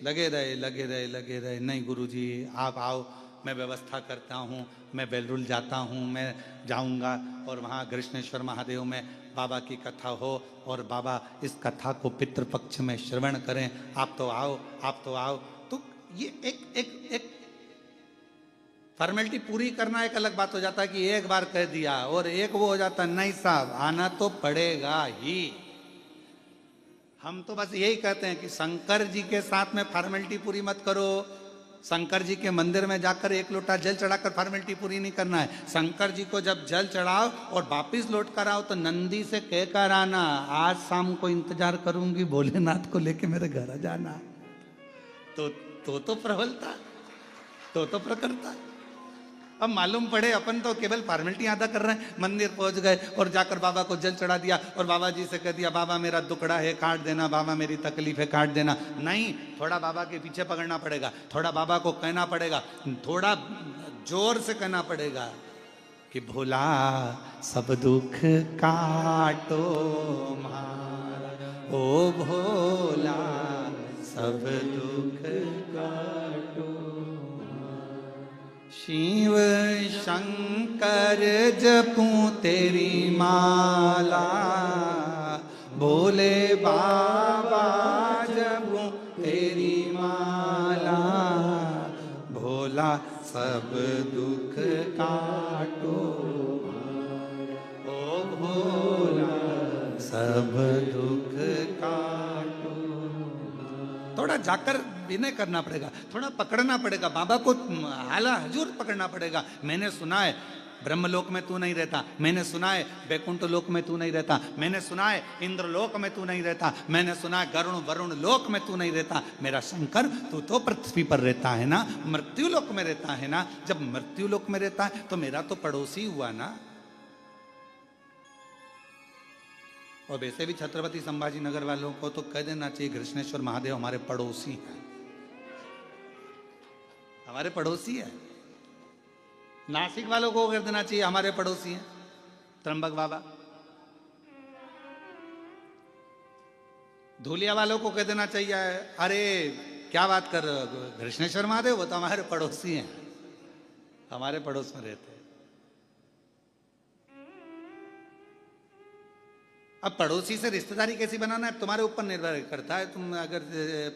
लगे रहे लगे रहे लगे रहे। नहीं गुरुजी आप आओ, मैं व्यवस्था करता हूँ, मैं बेलरुल जाता हूँ, मैं जाऊँगा और वहाँ कृष्णेश्वर महादेव में बाबा की कथा हो और बाबा इस कथा को पितृपक्ष में श्रवण करें। आप तो आओ, आप तो आओ। तो ये एक फॉर्मेलिटी पूरी करना एक अलग बात हो जाता है कि एक बार कह दिया, और एक वो हो जाता नहीं साहब आना तो पड़ेगा ही। हम तो बस यही कहते हैं कि शंकर जी के साथ में फॉर्मेलिटी पूरी मत करो। शंकर जी के मंदिर में जाकर एक लोटा जल चढ़ाकर फॉर्मेलिटी पूरी नहीं करना है। शंकर जी को जब जल चढ़ाओ और वापिस लौट कर आओ तो नंदी से कहकर आना, आज शाम को इंतजार करूंगी भोलेनाथ को लेके मेरे घर आ जाना। तो प्रबलता, तो प्रकरता। अब मालूम पड़े अपन तो केवल फॉर्मेलिटी अदा कर रहे हैं, मंदिर पहुंच गए और जाकर बाबा को जल चढ़ा दिया और बाबा जी से कह दिया बाबा मेरा दुखड़ा है काट देना, बाबा मेरी तकलीफ है काट देना। नहीं, थोड़ा बाबा के पीछे पकड़ना पड़ेगा, थोड़ा बाबा को कहना पड़ेगा, थोड़ा जोर से कहना पड़ेगा कि भोला सब दुख काटो मारा, ओ भोला सब दुख काटो। शिव शंकर जपूं तेरी माला, बोले बाबा जपूं तेरी माला, भोला सब दुख काटो, ओ भोला सब दुख काटो। थोड़ा जाकर विनय करना पड़ेगा, थोड़ा पकड़ना पड़ेगा बाबा को, हाला हजूर पकड़ना पड़ेगा। मैंने सुना है ब्रह्मलोक में तू नहीं रहता, मैंने सुना है वैकुंठ लोक में तू नहीं रहता, मैंने सुना है इंद्रलोक में तू नहीं रहता, मैंने सुना है गरुण वरुण लोक में तू नहीं रहता। मेरा शंकर तू तो पृथ्वी पर रहता है ना, मृत्यु लोक में रहता है ना। जब मृत्यु लोक में रहता है तो मेरा तो पड़ोसी हुआ ना। और वैसे भी छत्रपति संभाजी नगर वालों को तो कह देना चाहिए कृष्णेश्वर महादेव हमारे पड़ोसी हैं, हमारे पड़ोसी है। नासिक वालों को कह देना चाहिए हमारे पड़ोसी हैं त्र्यंबक बाबा। धूलिया वालों को कह देना चाहिए अरे क्या बात कर कृष्णेश्वर महादेव, वो तो हमारे पड़ोसी हैं, हमारे पड़ोस में रहते हैं। अब पड़ोसी से रिश्तेदारी कैसी बनाना है तुम्हारे ऊपर निर्भर करता है। तुम अगर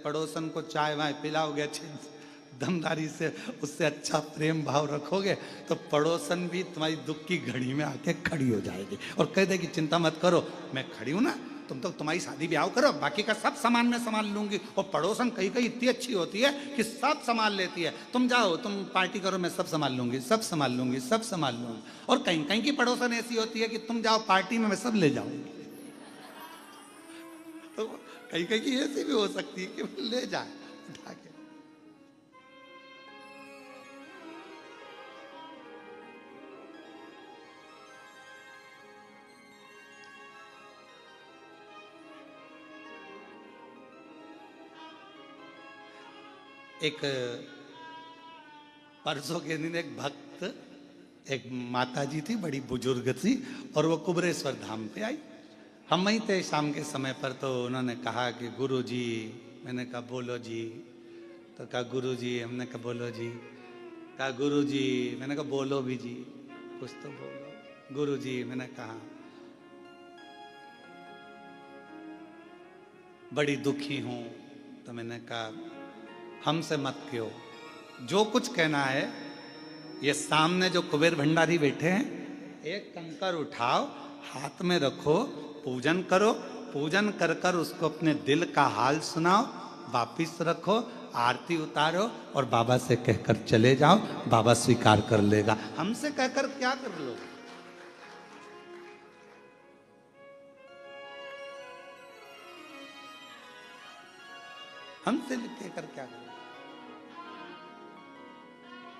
पड़ोसन को चाय वाय पिलाओगे अच्छे दमदारी से, उससे अच्छा प्रेम भाव रखोगे तो पड़ोसन भी तुम्हारी दुख की घड़ी में आके खड़ी हो जाएगी और कह देगी चिंता मत करो मैं खड़ी हूं ना, तुम तो तुम्हारी शादी ब्याह करो, बाकी का सब सामान मैं संभाल लूंगी। और पड़ोसन कहीं कहीं इतनी अच्छी होती है कि सब संभाल लेती है, तुम जाओ तुम पार्टी करो मैं सब संभाल लूंगी, सब संभाल लूंगी, सब संभाल लूंगी। और कहीं कहीं की पड़ोसन ऐसी होती है कि तुम जाओ पार्टी में मैं सब ले जाऊंगी। तो कहीं कहीं की ऐसी भी हो सकती है कि ले जाए उठा के। एक परसों के दिन एक भक्त, एक माता जी थी बड़ी बुजुर्ग थी और वो कुबरेश्वर धाम पे आई। हम वहीं थे शाम के समय पर, तो उन्होंने कहा कि गुरु जी, मैंने कहा बोलो जी, तो कहा गुरु जी, हमने कहा बोलो जी, कहा गुरु जी, मैंने कहा बोलो भी जी, कुछ तो बोलो। गुरु जी, मैंने कहा बड़ी दुखी हूं, तो मैंने कहा हमसे मत कहो, जो कुछ कहना है ये सामने जो कुबेर भंडारी बैठे हैं, एक कंकर उठाओ हाथ में रखो, पूजन करो, पूजन कर कर उसको अपने दिल का हाल सुनाओ, वापिस रखो, आरती उतारो और बाबा से कहकर चले जाओ, बाबा स्वीकार कर लेगा। हमसे कहकर क्या कर लो? हमसे कहकर क्या कर?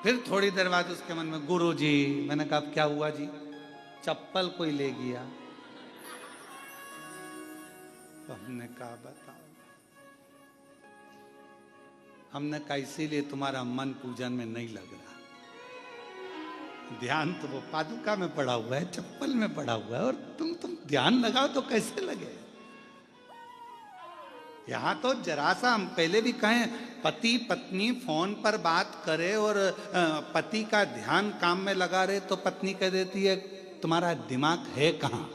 फिर थोड़ी देर बाद उसके मन में गुरु जी, मैंने कहा क्या हुआ जी? चप्पल कोई ले गया। तो हमने कहा बताओ। हमने कहा इसीलिए तुम्हारा मन पूजन में नहीं लग रहा, ध्यान तो वो पादुका में पड़ा हुआ है, चप्पल में पड़ा हुआ है, और तुम ध्यान लगाओ तो कैसे लगे? यहां तो जरा सा, हम पहले भी कहें पति पत्नी फोन पर बात करे और पति का ध्यान काम में लगा रहे तो पत्नी कह देती है तुम्हारा दिमाग है कहाँ,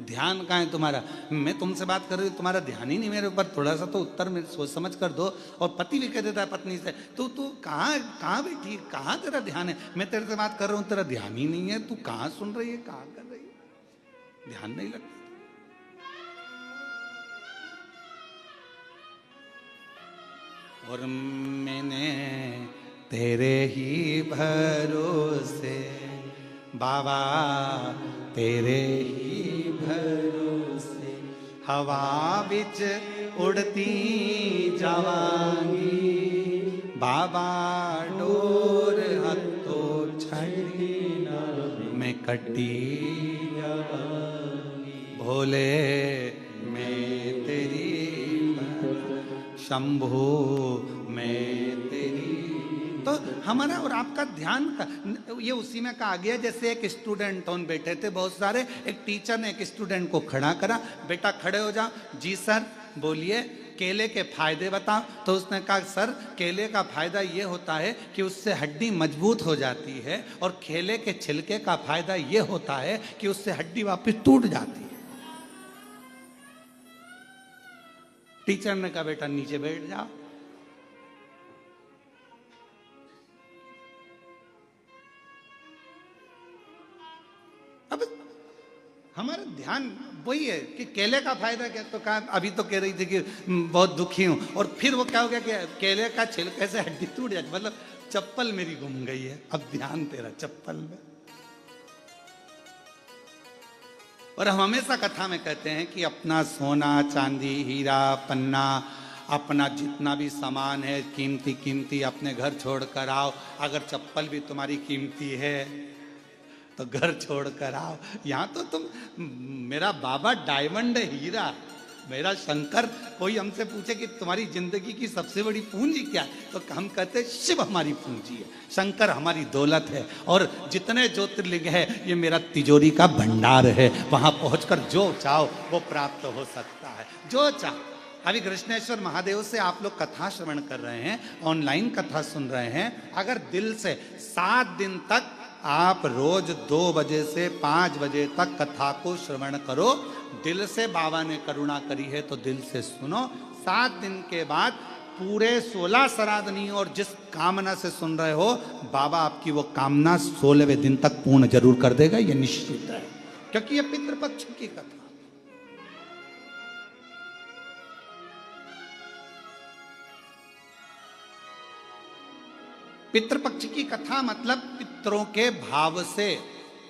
ध्यान कहाँ है तुम्हारा, मैं तुमसे बात कर रही हूँ तुम्हारा ध्यान ही नहीं मेरे ऊपर, थोड़ा सा तो उत्तर में सोच समझ कर दो। और पति भी कह देता है पत्नी से तू कहाँ कहाँ बैठी, कहाँ तेरा ध्यान है, मैं तेरे से बात कर रहा हूँ तेरा ध्यान ही नहीं है, तू कहाँ सुन रही है, कहाँ कर रही है, ध्यान नहीं लगता। और मैंने तेरे ही भरोसे बाबा, तेरे ही भरोसे हवा बिच उड़ती जावांगी बाबा, डोर हत्तो छड़ी मैं कटी भोले, मैं तेरी शंभू मैं तेरी। तो हमारा और आपका ध्यान का ये उसी में कहा गया, जैसे एक स्टूडेंट उन बैठे थे बहुत सारे, एक टीचर ने एक स्टूडेंट को खड़ा करा, बेटा खड़े हो जाओ, जी सर बोलिए केले के फायदे बताओ। तो उसने कहा सर केले का फायदा ये होता है कि उससे हड्डी मजबूत हो जाती है, और केले के छिलके का फायदा ये होता है कि उससे हड्डी वापस टूट जाती है। टीचर ने कहा बेटा नीचे बैठ जाओ। अब हमारा ध्यान वही है कि केले का फायदा क्या, तो कहा अभी तो कह रही थी कि बहुत दुखी हूं, और फिर वो क्या हो गया कि केले का छिलके से हड्डी टूट जाती, मतलब चप्पल मेरी गुम गई है, अब ध्यान तेरा चप्पल में। और हम हमेशा कथा में कहते हैं कि अपना सोना चांदी हीरा पन्ना, अपना जितना भी सामान है कीमती कीमती अपने घर छोड़ कर आओ। अगर चप्पल भी तुम्हारी कीमती है तो घर छोड़ कर आओ। यहाँ तो तुम, मेरा बाबा डायमंड हीरा, मेरा शंकर, कोई हमसे पूछे कि तुम्हारी जिंदगी की सबसे बड़ी पूंजी क्या है, तो हम कहते शिव हमारी पूंजी है, शंकर हमारी दौलत है, और जितने ज्योतिर्लिंग है ये मेरा तिजोरी का भंडार है, वहां पहुंचकर जो चाहो वो प्राप्त हो सकता है, जो चाहो। अभी कृष्णेश्वर महादेव से आप लोग कथा श्रवण कर रहे हैं, ऑनलाइन कथा सुन रहे हैं। अगर दिल से 7 दिन तक आप रोज 2 बजे से 5 बजे तक कथा को श्रवण करो, दिल से बाबा ने करुणा करी है तो दिल से सुनो। 7 दिन के बाद पूरे 16 श्राद्ध नहीं, और जिस कामना से सुन रहे हो बाबा आपकी वो कामना 16वें दिन तक पूर्ण जरूर कर देगा, ये निश्चित है, क्योंकि ये पितृपक्ष की कथा। पितृपक्ष की कथा मतलब पितरों के भाव से,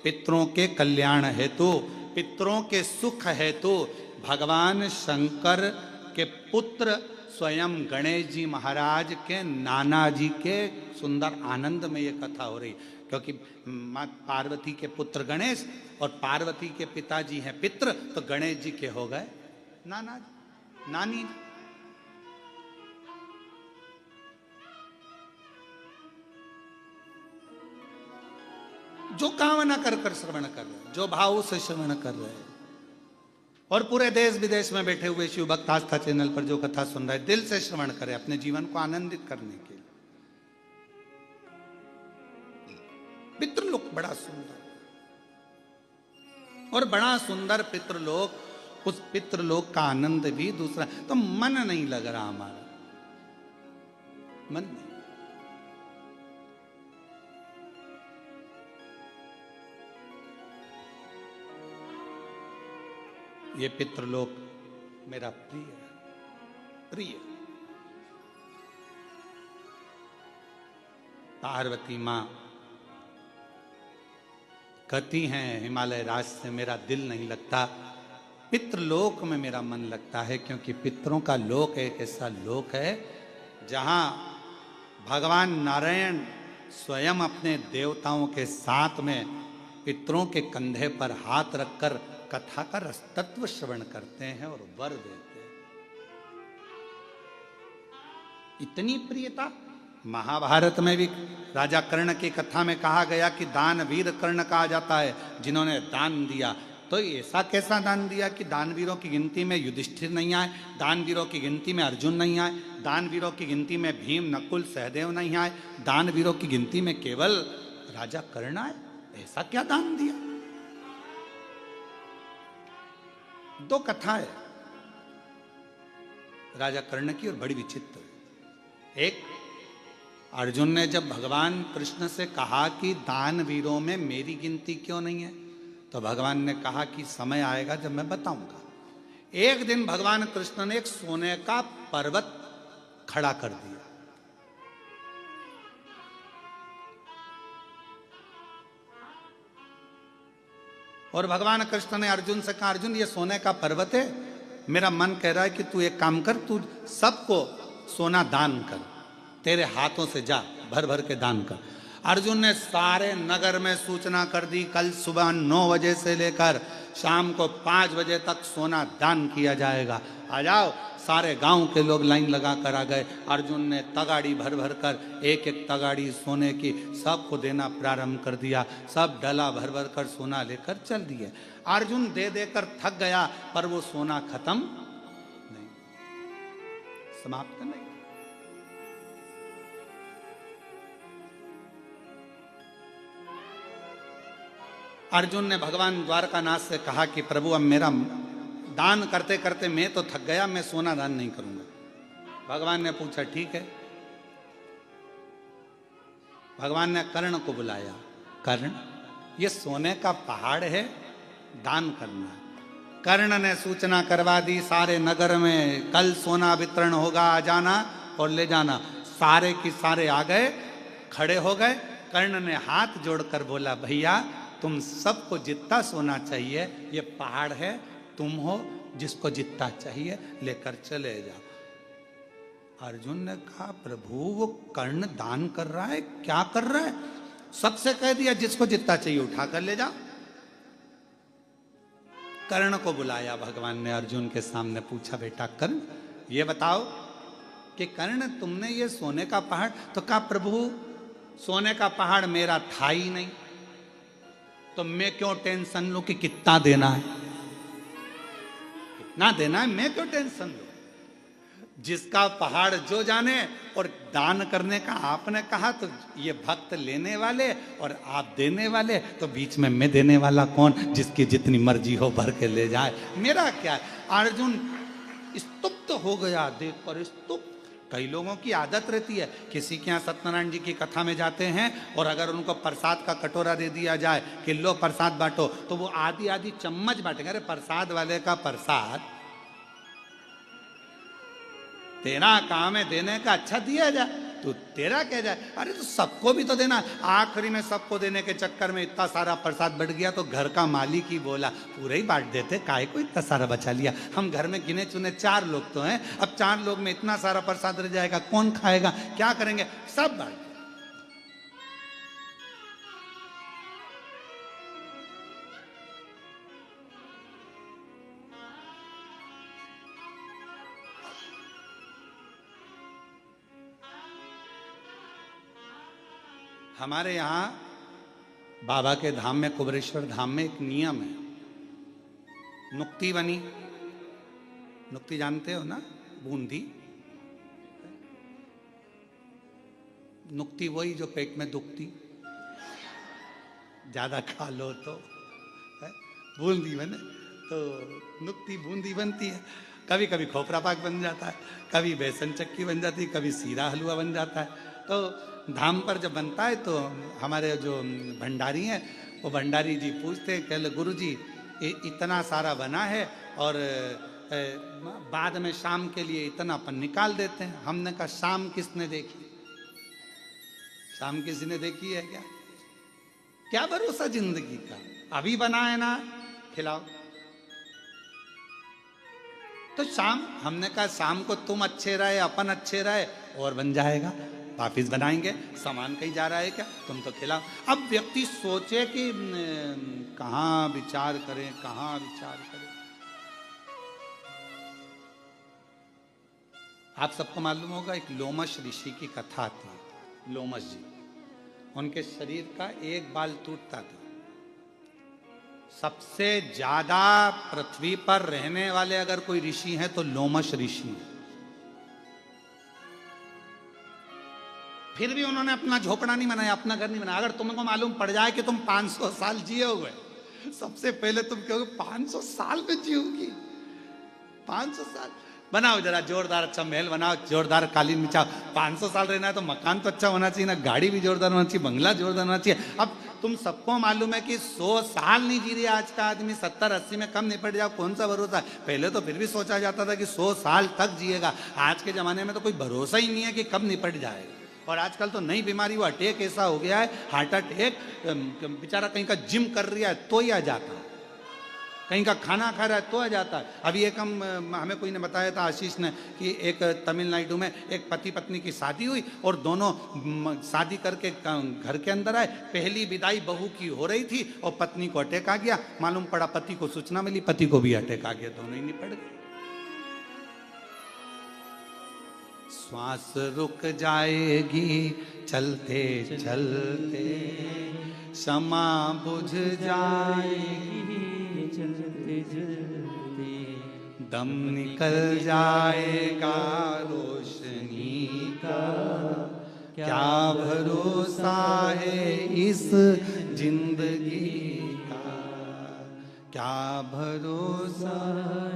पितरों के कल्याण हेतु, पितरों के सुख हेतु भगवान शंकर के पुत्र स्वयं गणेश जी महाराज के नाना जी के सुंदर आनंद में ये कथा हो रही, क्योंकि माँ पार्वती के पुत्र गणेश और पार्वती के पिताजी हैं पितृ, तो गणेश जी के हो गए नाना नानी। जो कामना कर कर श्रवण कर रहे, जो भाव से श्रवण कर रहे हैं, और पूरे देश विदेश में बैठे हुए शिव भक्त आस्था चैनल पर जो कथा सुन रहे, दिल से श्रवण करें अपने जीवन को आनंदित करने के लिए। पितृलोक बड़ा सुंदर, और बड़ा सुंदर पितृलोक, उस पितृलोक का आनंद भी दूसरा। तो मन नहीं लग रहा हमारा, मन नहीं। ये पितृलोक मेरा प्रिय प्रिय। पार्वती मां कहती हैं हिमालय राज से मेरा दिल नहीं लगता, पितृलोक में मेरा मन लगता है, क्योंकि पितरों का लोक एक ऐसा लोक है जहां भगवान नारायण स्वयं अपने देवताओं के साथ में पितरों के कंधे पर हाथ रखकर कथा का रसतत्व श्रवण करते हैं और वर देते हैं। इतनी प्रियता। महाभारत में भी राजा कर्ण की कथा में कहा गया कि दान वीर कर्ण कहा जाता है, जिन्होंने दान दिया। तो ऐसा कैसा दान दिया कि दानवीरों की गिनती में युधिष्ठिर नहीं आए, दानवीरों की गिनती में अर्जुन नहीं आए, दानवीरों की गिनती में भीम नकुल सहदेव नहीं आए, दानवीरों की गिनती में केवल राजा कर्ण आए? ऐसा क्या दान दिया? दो कथा है राजा कर्ण की और बड़ी विचित्र। एक, अर्जुन ने जब भगवान कृष्ण से कहा कि दानवीरों में मेरी गिनती क्यों नहीं है, तो भगवान ने कहा कि समय आएगा जब मैं बताऊंगा। एक दिन भगवान कृष्ण ने एक सोने का पर्वत खड़ा कर दिया। और भगवान कृष्ण ने अर्जुन से कहा, अर्जुन ये सोने का पर्वत है, मेरा मन कह रहा है कि तू एक काम कर, तू सबको सोना दान कर, तेरे हाथों से जा भर भर के दान कर। अर्जुन ने सारे नगर में सूचना कर दी, कल सुबह 9 बजे से लेकर शाम को 5 बजे तक सोना दान किया जाएगा, आ जाओ। सारे गांव के लोग लाइन लगा कर आ गए। अर्जुन ने तगाड़ी भर भर कर, एक एक तगाड़ी सोने की सबको देना प्रारंभ कर दिया। सब डला भर भर कर सोना लेकर चल दिए। अर्जुन दे देकर थक गया, पर वो सोना खत्म नहीं, समाप्त नहीं। अर्जुन ने भगवान द्वारकानाथ से कहा कि प्रभु अब मेरा दान करते करते मैं तो थक गया, मैं सोना दान नहीं करूंगा। भगवान ने पूछा ठीक है। भगवान ने कर्ण को बुलाया, कर्ण ये सोने का पहाड़ है, दान करना है। कर्ण ने सूचना करवा दी सारे नगर में, कल सोना वितरण होगा, आ जाना और ले जाना। सारे की सारे आ गए, खड़े हो गए। कर्ण ने हाथ जोड़कर बोला, भैया तुम सबको जितना सोना चाहिए, ये पहाड़ है, तुम हो, जिसको जितना चाहिए लेकर चले जाओ। अर्जुन ने कहा, प्रभु वो कर्ण दान कर रहा है, क्या कर रहा है? सबसे कह दिया जिसको जितना चाहिए उठा कर ले जाओ। कर्ण को बुलाया भगवान ने, अर्जुन के सामने पूछा, बेटा कर्ण ये बताओ कि कर्ण तुमने ये सोने का पहाड़, तो कहा प्रभु सोने का पहाड़ मेरा था ही नहीं, तो मैं क्यों टेंशन लूं कि कितना देना है, कितना देना है, मैं क्यों टेंशन लूं? जिसका पहाड़ जो जाने। और दान करने का आपने कहा, तो ये भक्त लेने वाले और आप देने वाले, तो बीच में मैं देने वाला कौन? जिसकी जितनी मर्जी हो भर के ले जाए, मेरा क्या है? अर्जुन स्तुप्त हो गया देखकर, स्तुप्त। कई लोगों की आदत रहती है, किसी के यहाँ सत्यनारायण जी की कथा में जाते हैं और अगर उनको प्रसाद का कटोरा दे दिया जाए कि लो प्रसाद बांटो, तो वो आधी आधी चम्मच बांटेंगे। अरे प्रसाद वाले का प्रसाद तेरा काम है देने का, अच्छा दिया जाए, तो तेरा क्या जाए? अरे तो सबको भी तो देना। आखिरी में सबको देने के चक्कर में इतना सारा प्रसाद बढ़ गया, तो घर का मालिक ही बोला पूरे ही बांट देते, काहे को इतना सारा बचा लिया? हम घर में गिने चुने 4 लोग तो हैं, अब 4 लोग में इतना सारा प्रसाद रह जाएगा, कौन खाएगा, क्या करेंगे? सब बांट। हमारे यहाँ बाबा के धाम में, कुबरेश्वर धाम में एक नियम है, नुक्ति बनी। नुक्ति जानते हो ना, बूंदी। नुक्ति वही जो पेट में दुखती, ज्यादा खा लो तो बूंदी बने, तो नुक्ति बूंदी बनती है। कभी कभी खोपरा पाक बन जाता है, कभी बेसन चक्की बन जाती है, कभी सीरा हलवा बन जाता है। तो धाम पर जब बनता है तो हमारे जो भंडारी हैं, वो भंडारी जी पूछते हैं, कहले गुरु जी इतना सारा बना है और बाद में शाम के लिए इतना अपन निकाल देते हैं। हमने कहा शाम किसने देखी? शाम किसी ने देखी है क्या? क्या भरोसा जिंदगी का? अभी बना है ना, खिलाओ। तो शाम, हमने कहा शाम को तुम अच्छे रहे, अपन अच्छे रहे, और बन जाएगा, वापिस बनाएंगे। सामान कहीं जा रहा है क्या? तुम तो खिलाओ। अब व्यक्ति सोचे कि कहाँ विचार करें, कहाँ विचार करें। आप सबको मालूम होगा, एक लोमश ऋषि की कथा थी। लोमश जी, उनके शरीर का एक बाल टूटता था, सबसे ज्यादा पृथ्वी पर रहने वाले अगर कोई ऋषि हैं तो लोमश ऋषि हैं। फिर भी उन्होंने अपना झोपड़ा नहीं बनाया, अपना घर नहीं बनाया। अगर तुमको मालूम पड़ जाए कि तुम 500 साल जिए हुए, सबसे पहले तुम कहोगे 500 साल में जियोगी? 500 साल बनाओ, जरा जोरदार अच्छा महल बनाओ, जोरदार कालीन बिछाओ। 500 साल रहना है तो मकान तो अच्छा होना चाहिए ना, गाड़ी भी जोरदार होना चाहिए, बंगला जोरदार होना चाहिए। अब तुम सबको मालूम है कि 100 साल नहीं जी रहा आज का आदमी, 70-80 में कम निपट जाओ, कौन सा भरोसा है? पहले तो फिर भी सोचा जाता था कि 100 साल तक जिएगा। आज के जमाने में तो कोई भरोसा ही नहीं है कि कब निपट जाएगा। और आजकल तो नई बीमारी, वो अटैक ऐसा हो गया है, हार्ट अटैक, बेचारा कहीं का जिम कर रहा है तो ही आ जाता है, कहीं का खाना खा रहा है तो आ जाता है। अभी एक हमें कोई ने बताया था, आशीष ने, कि एक तमिलनाडु में एक पति पत्नी की शादी हुई और दोनों शादी करके घर के अंदर आए। पहली विदाई बहू की हो रही थी और पत्नी को अटैक आ गया। मालूम पड़ा पति को सूचना मिली, पति को भी अटैक आ गया, दोनों ही निपट गए। श्वास रुक जाएगी चलते चलते, क्षमा बुझ जाएगी चलते चलते, दम निकल जाएगा रोशनी का, क्या भरोसा है इस जिंदगी का, क्या भरोसा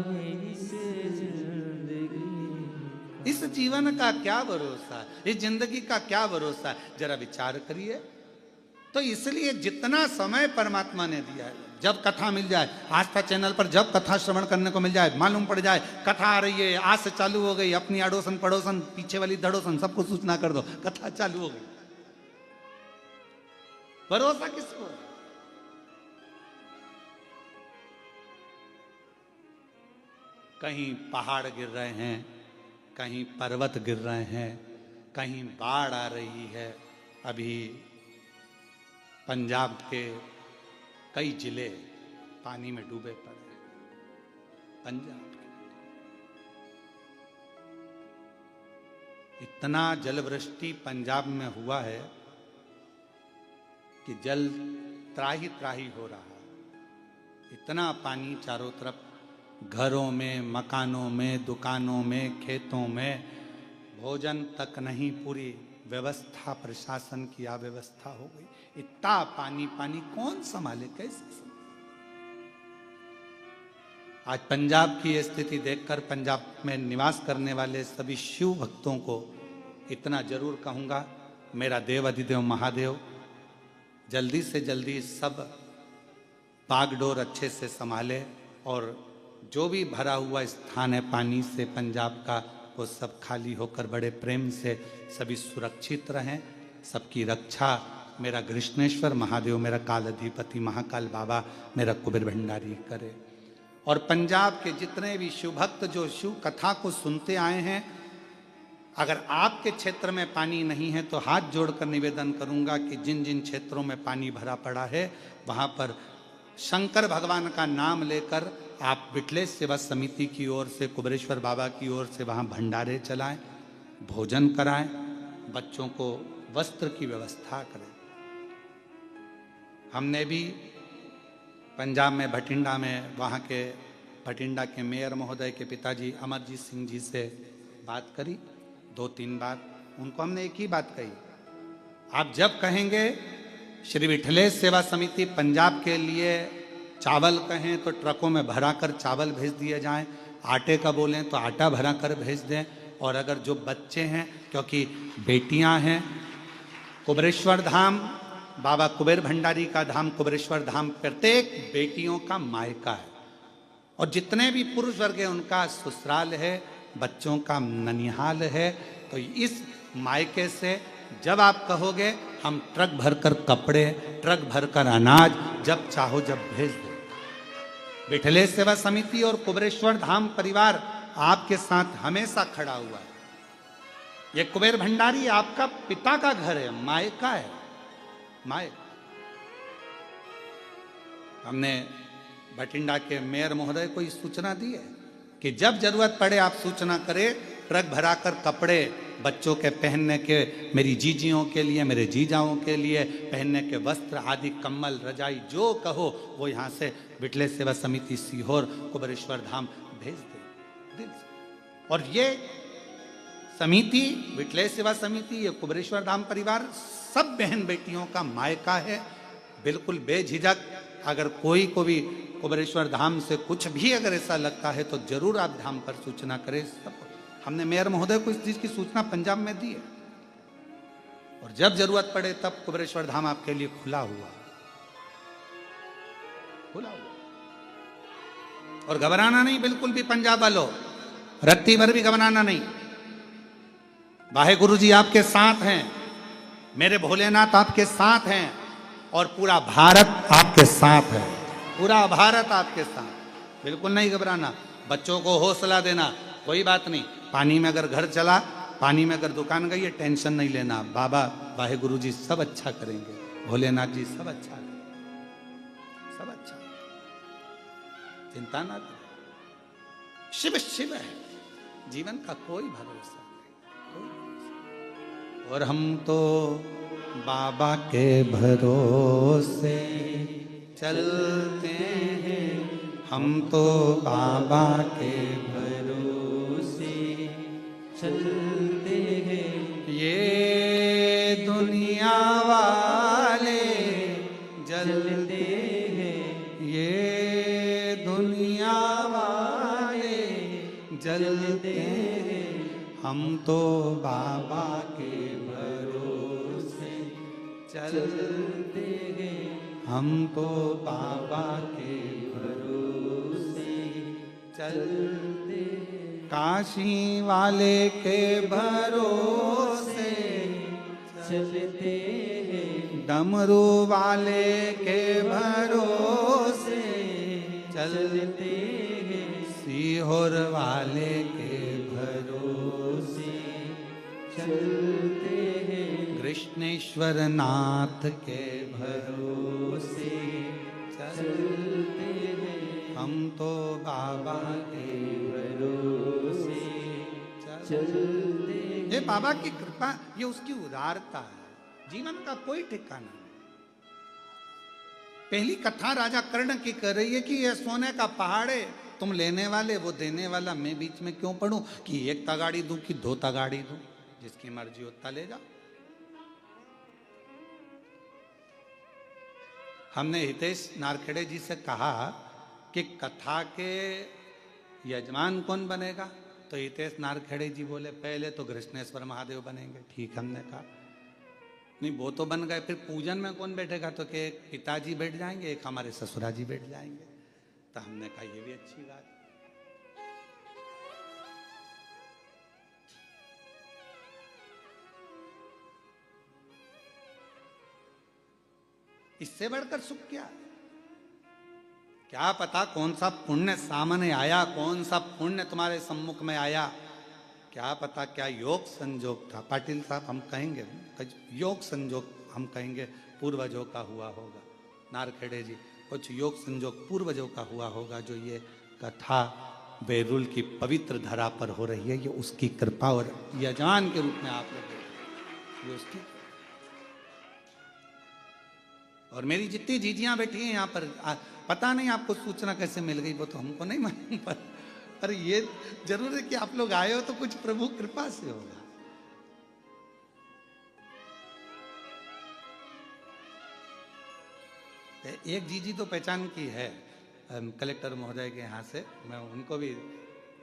है इस इस जीवन का, क्या भरोसा है इस जिंदगी का, क्या भरोसा है? जरा विचार करिए। तो इसलिए जितना समय परमात्मा ने दिया है, जब कथा मिल जाए, आस्था चैनल पर जब कथा श्रवण करने को मिल जाए, मालूम पड़ जाए कथा आ रही है, आज से चालू हो गई, अपनी अड़ोसन पड़ोसन पीछे वाली धड़ोसन सबको सूचना कर दो, कथा चालू हो गई। भरोसा किसको? कहीं पहाड़ गिर रहे हैं, कहीं पर्वत गिर रहे हैं, कहीं बाढ़ आ रही है। अभी पंजाब के कई जिले पानी में डूबे पड़े हैं। पंजाब इतना जलवृष्टि पंजाब में हुआ है कि जल त्राही त्राही हो रहा है। इतना पानी चारों तरफ, घरों में, मकानों में, दुकानों में, खेतों में, भोजन तक नहीं, पूरी व्यवस्था प्रशासन की अव्यवस्था हो गई। इतना पानी पानी कौन संभाले, कैसे संभाले? आज पंजाब की स्थिति देखकर पंजाब में निवास करने वाले सभी शिव भक्तों को इतना जरूर कहूंगा, मेरा देव अधिदेव महादेव जल्दी से जल्दी सब बागडोर अच्छे से संभाले और जो भी भरा हुआ स्थान है पानी से पंजाब का, वो सब खाली होकर बड़े प्रेम से सभी सुरक्षित रहें। सबकी रक्षा मेरा कृष्णेश्वर महादेव, मेरा काल अधिपति महाकाल बाबा, मेरा कुबेर भंडारी करे। और पंजाब के जितने भी शिव भक्त जो शिव कथा को सुनते आए हैं, अगर आपके क्षेत्र में पानी नहीं है तो हाथ जोड़कर निवेदन करूंगा कि जिन जिन क्षेत्रों में पानी भरा पड़ा है वहां पर शंकर भगवान का नाम लेकर आप विठलेश सेवा समिति की ओर से, कुबेरेश्वर बाबा की ओर से वहाँ भंडारे चलाएं, भोजन कराएं, बच्चों को वस्त्र की व्यवस्था करें। हमने भी पंजाब में भटिंडा में, वहाँ के भटिंडा के मेयर महोदय के पिताजी अमरजीत सिंह जी से बात करी 2-3 बार। उनको हमने एक ही बात कही, आप जब कहेंगे श्री विठलेश सेवा समिति पंजाब के लिए चावल कहें तो ट्रकों में भरा कर चावल भेज दिए जाएं, आटे का बोलें तो आटा भरा कर भेज दें। और अगर जो बच्चे हैं, क्योंकि बेटियां हैं, कुबेरेश्वर धाम, बाबा कुबेर भंडारी का धाम कुबेरेश्वर धाम प्रत्येक बेटियों का मायका है, और जितने भी पुरुष वर्ग हैं उनका ससुराल है, बच्चों का ननिहाल है। तो इस मायके से जब आप कहोगे हम ट्रक भरकर कपड़े, ट्रक भरकर अनाज जब चाहो जब भेज दो। विठलेश सेवा समिति और कुबेरेश्वर धाम परिवार आपके साथ हमेशा खड़ा हुआ है। ये कुबेर भंडारी आपका पिता का घर है, मायका है, मायका। हमने भटिंडा के मेयर महोदय को सूचना दी है कि जब जरूरत पड़े आप सूचना करें ट्रक भरा कर कपड़े बच्चों के पहनने के, मेरी जीजियों के लिए, मेरे जीजाओं के लिए पहनने के वस्त्र आदि, कम्बल, रजाई, जो कहो वो यहाँ से विठले सेवा समिति सीहोर कुबेरेश्वर धाम भेज दे दिल से। और ये समिति, विठले सेवा समिति, ये कुबेरेश्वर धाम परिवार सब बहन बेटियों का मायका है। बिल्कुल बेझिझक अगर कोई को भी कुबेरेश्वर धाम से कुछ भी अगर ऐसा लगता है तो जरूर आप धाम पर सूचना करें। सब हमने मेयर महोदय को इस चीज की सूचना पंजाब में दी है, और जब जरूरत पड़े तब कुबेरेश्वर धाम आपके लिए खुला हुआ। और घबराना नहीं बिल्कुल भी पंजाब वालों, रत्ती भर भी घबराना नहीं। वाहे गुरु जी आपके साथ हैं, मेरे भोलेनाथ आपके साथ हैं, और पूरा भारत आपके साथ है। पूरा भारत आपके साथ, बिल्कुल नहीं घबराना। बच्चों को हौसला देना, कोई बात नहीं। पानी में अगर घर चला, पानी में अगर दुकान गई है, टेंशन नहीं लेना। बाबा वाहे गुरु जी सब अच्छा करेंगे, भोलेनाथ जी सब अच्छा करेंगे, सब अच्छा, चिंता ना करें। शिव शिव है, जीवन का कोई भरोसा नहीं। और हम तो बाबा के भरोसे चलते हैं, हम तो बाबा के भरोसे चलते हैं। ये दुनिया वाले जलते हैं, ये दुनिया वाले जलते हैं, हम तो बाबा के भरोसे चलते हैं, हम तो बाबा के भरोसे चलते हैं। काशी वाले के भरोसे चलते हैं, डमरू वाले के भरोसे चलते हैं, सीहोर वाले के भरोसे चलते हैं, कृष्णेश्वर नाथ के भरोसे चलते हैं, हम तो बाबा के भरोसे चलते हैं। ये बाबा की कृपा, ये उसकी उदारता है, जीवन का कोई ठिकाना नहीं। पहली कथा राजा कर्ण की कर रही है कि ये सोने का पहाड़ है, तुम लेने वाले वो देने वाला, मैं बीच में क्यों पढ़ूं कि एक तगाड़ी दूं कि दो तगाड़ी दूं, जिसकी मर्जी होता ले जा। हमने हितेश नारखेड़े जी से कहा कि कथा के यजमान कौन बनेगा, तो हितेश नारखेड़े जी बोले पहले तो कृष्णेश्वर महादेव बनेंगे। ठीक, हमने कहा नहीं वो तो बन गए, फिर पूजन में कौन बैठेगा, तो कि एक पिताजी बैठ जाएंगे, एक हमारे ससुरा जी बैठ जाएंगे। तो हमने कहा ये भी अच्छी बात। इससे बढ़कर सुख क्या? क्या पता कौन सा पुण्य सामने आया, कौन सा पुण्य तुम्हारे सम्मुख में आया, क्या पता क्या योग संजोग था। पाटिल साहब हम कहेंगे योग संजोग, हम कहेंगे पूर्वजों का हुआ होगा। नारखेड़े जी कुछ योग संजोग पूर्वजों का हुआ होगा, जो ये कथा बैरुल की पवित्र धरा पर हो रही है, ये उसकी कृपा और यजमान के रूप में आप लोग, ये उसकी। और मेरी जितनी जीजियां बैठी हैं यहाँ पर, पता नहीं आपको सूचना कैसे मिल गई, वो तो हमको नहीं मालूम, पर ये जरूर है कि आप लोग आए हो तो कुछ प्रभु कृपा से होगा। एक जीजी तो पहचान की है कलेक्टर महोदय के यहाँ से, मैं उनको भी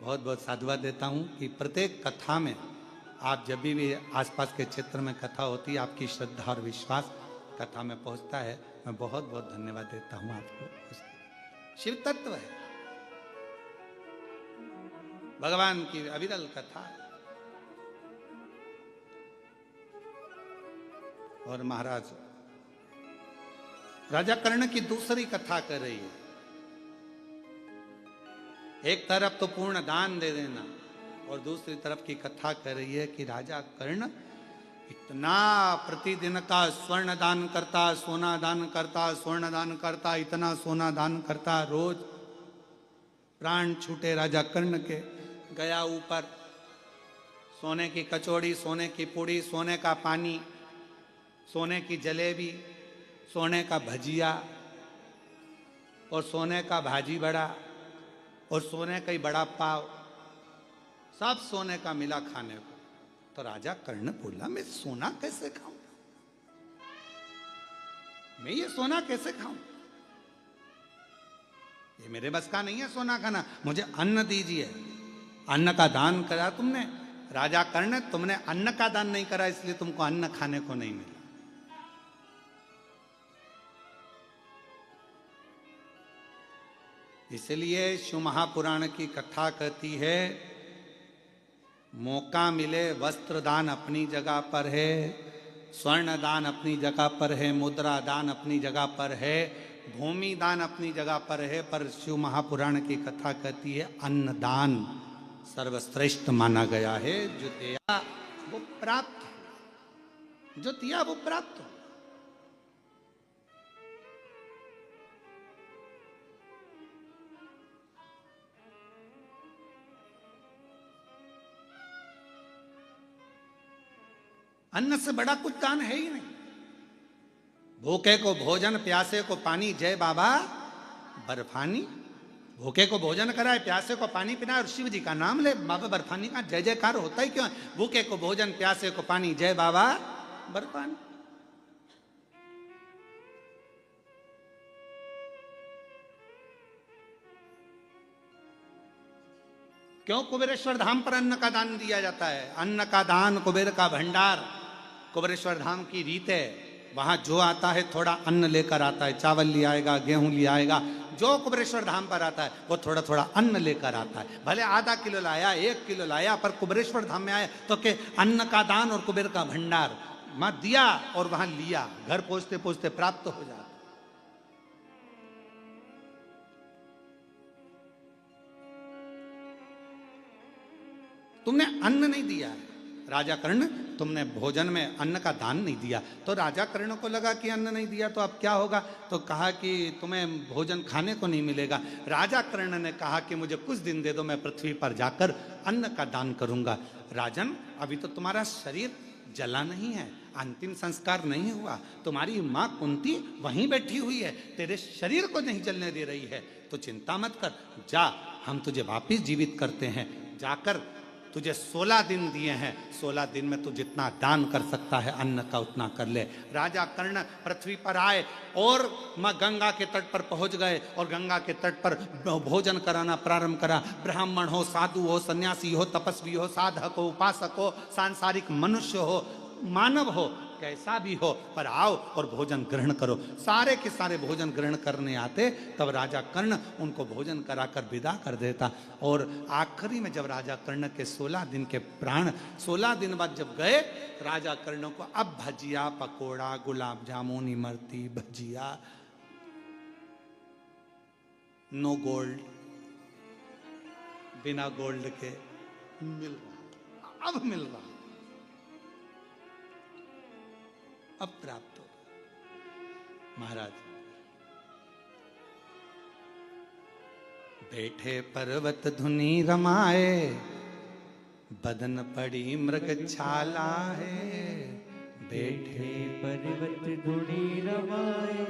बहुत बहुत साधुवाद देता हूँ कि प्रत्येक कथा में आप जब भी आसपास के क्षेत्र में कथा होती है, आपकी श्रद्धा और विश्वास कथा में पहुंचता है। मैं बहुत बहुत धन्यवाद देता हूं आपको। शिव तत्व है, भगवान की अविरल कथा। और महाराज राजा कर्ण की दूसरी कथा कर रही है। एक तरफ तो पूर्ण दान दे देना, और दूसरी तरफ की कथा कर रही है कि राजा कर्ण इतना प्रतिदिन का स्वर्ण दान करता, सोना दान करता, स्वर्ण दान करता, इतना सोना दान करता, रोज प्राण छूटे राजा कर्ण के। गया ऊपर सोने की कचौड़ी, सोने की पूड़ी, सोने का पानी, सोने की जलेबी, सोने का भजिया और सोने का भाजी बड़ा और सोने का ही बड़ा पाव, सब सोने का मिला खाने को। तो राजा कर्ण बोला, मैं सोना कैसे खाऊं, मैं ये सोना कैसे खाऊं, ये मेरे बस का नहीं है सोना खाना, मुझे अन्न दीजिए। अन्न का दान करा तुमने राजा कर्ण, तुमने अन्न का दान नहीं करा, इसलिए तुमको अन्न खाने को नहीं मिला। इसलिए शिव महापुराण की कथा कहती है, मौका मिले वस्त्र दान अपनी जगह पर है, स्वर्ण दान अपनी जगह पर है, मुद्रा दान अपनी जगह पर है, भूमि दान अपनी जगह पर है, पर शिव महापुराण की कथा कहती है अन्न दान सर्वश्रेष्ठ माना गया है। जो दिया वो प्राप्त, जो दिया वो प्राप्त हो। अन्न से बड़ा कुछ दान है ही नहीं। भूखे को भोजन, प्यासे को पानी, जय बाबा बर्फानी। भूखे को भोजन कराए, प्यासे को पानी पिलाए और शिव जी का नाम ले, बाबा बर्फानी का जय जयकार होता ही क्यों है। भूखे को भोजन, प्यासे को पानी, जय बाबा बर्फानी। क्यों कुबेरेश्वर धाम पर अन्न का दान दिया जाता है। अन्न का दान कुबेर का भंडार, कुबेरेश्वर धाम की रीत है। वहां जो आता है थोड़ा अन्न लेकर आता है, चावल ले आएगा, गेहूं ले आएगा। जो कुबेरेश्वर धाम पर आता है वो थोड़ा थोड़ा अन्न लेकर आता है। भले आधा किलो लाया, 1 किलो लाया, पर कुबेरेश्वर धाम में आया तो के अन्न का दान और कुबेर का भंडार वहां दिया और वहां लिया, घर पहुंचते पहुंचते प्राप्त हो जाता। तुमने अन्न नहीं दिया है राजा कर्ण, तुमने भोजन में अन्न का दान नहीं दिया। तो राजा कर्ण को लगा कि अन्न नहीं दिया तो अब क्या होगा, तो कहा कि तुम्हें भोजन खाने को नहीं मिलेगा। राजा कर्ण ने कहा कि मुझे कुछ दिन दे दो, मैं पृथ्वी पर जाकर अन्न का दान करूंगा। राजन, अभी तो तुम्हारा शरीर जला नहीं है, अंतिम संस्कार नहीं हुआ, तुम्हारी माँ कुंती वहीं बैठी हुई है, तेरे शरीर को नहीं जलने दे रही है, तो चिंता मत कर, जा हम तुझे वापिस जीवित करते हैं। जाकर तुझे 16 दिन दिए हैं, 16 दिन में तू जितना दान कर सकता है अन्न का उतना कर ले। राजा कर्ण पृथ्वी पर आए और माँ गंगा के तट पर पहुंच गए और गंगा के तट पर भोजन कराना प्रारंभ करा। ब्राह्मण हो, साधु हो, सन्यासी हो, तपस्वी हो, साधक हो, उपासक हो, सांसारिक मनुष्य हो, मानव हो, कैसा भी हो, पर आओ और भोजन ग्रहण करो। सारे के सारे भोजन ग्रहण करने आते, तब राजा कर्ण उनको भोजन कराकर विदा कर देता। और आखिरी में जब राजा कर्ण के 16 दिन के प्राण 16 दिन बाद जब गए, राजा कर्ण को अब भजिया, पकोड़ा, गुलाब जामुन, इमरती, भजिया, नो गोल्ड, बिना गोल्ड के मिल रहा, अब मिल रहा, अब प्राप्त हो। महाराज बैठे पर्वत धुनी रमाए, बदन पड़ी मृगछाला है। बैठे पर्वत धुनी रमाए,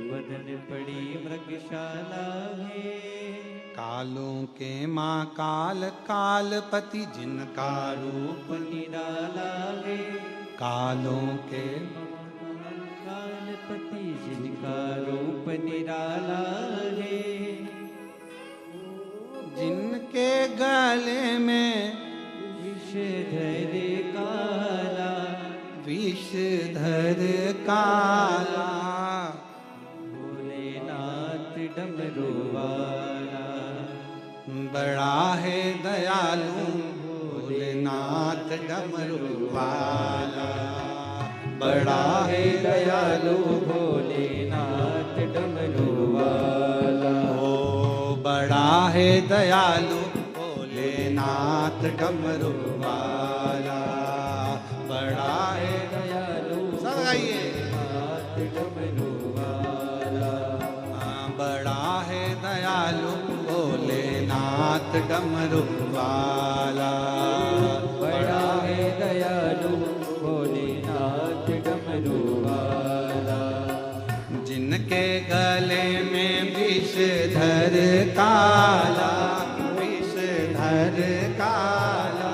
बदन पड़ी मृगशाला है। कालों के माँ काल कालपति, जिनका रूप निराला है। कालों के कालपति, जिनका रूप निराला है। जिनके गले में विषधर काला, विषधर काला, भोलेनाथ डमरू वाला। बड़ा है दयालु भोलेनाथ डमरू वाला। बड़ा है दयालु भोलेनाथ डमरू वाला। ओ बड़ा है दयालु भोलेनाथ डमरू वाला। बड़ा है दयालु सब गाइए। भोलेनाथ डमरू वाला। बड़ा है दयालु भोलेनाथ डमरू वाला। बड़ा डमरू वाला। जिनके गले में विषधर काला, विषधर काला,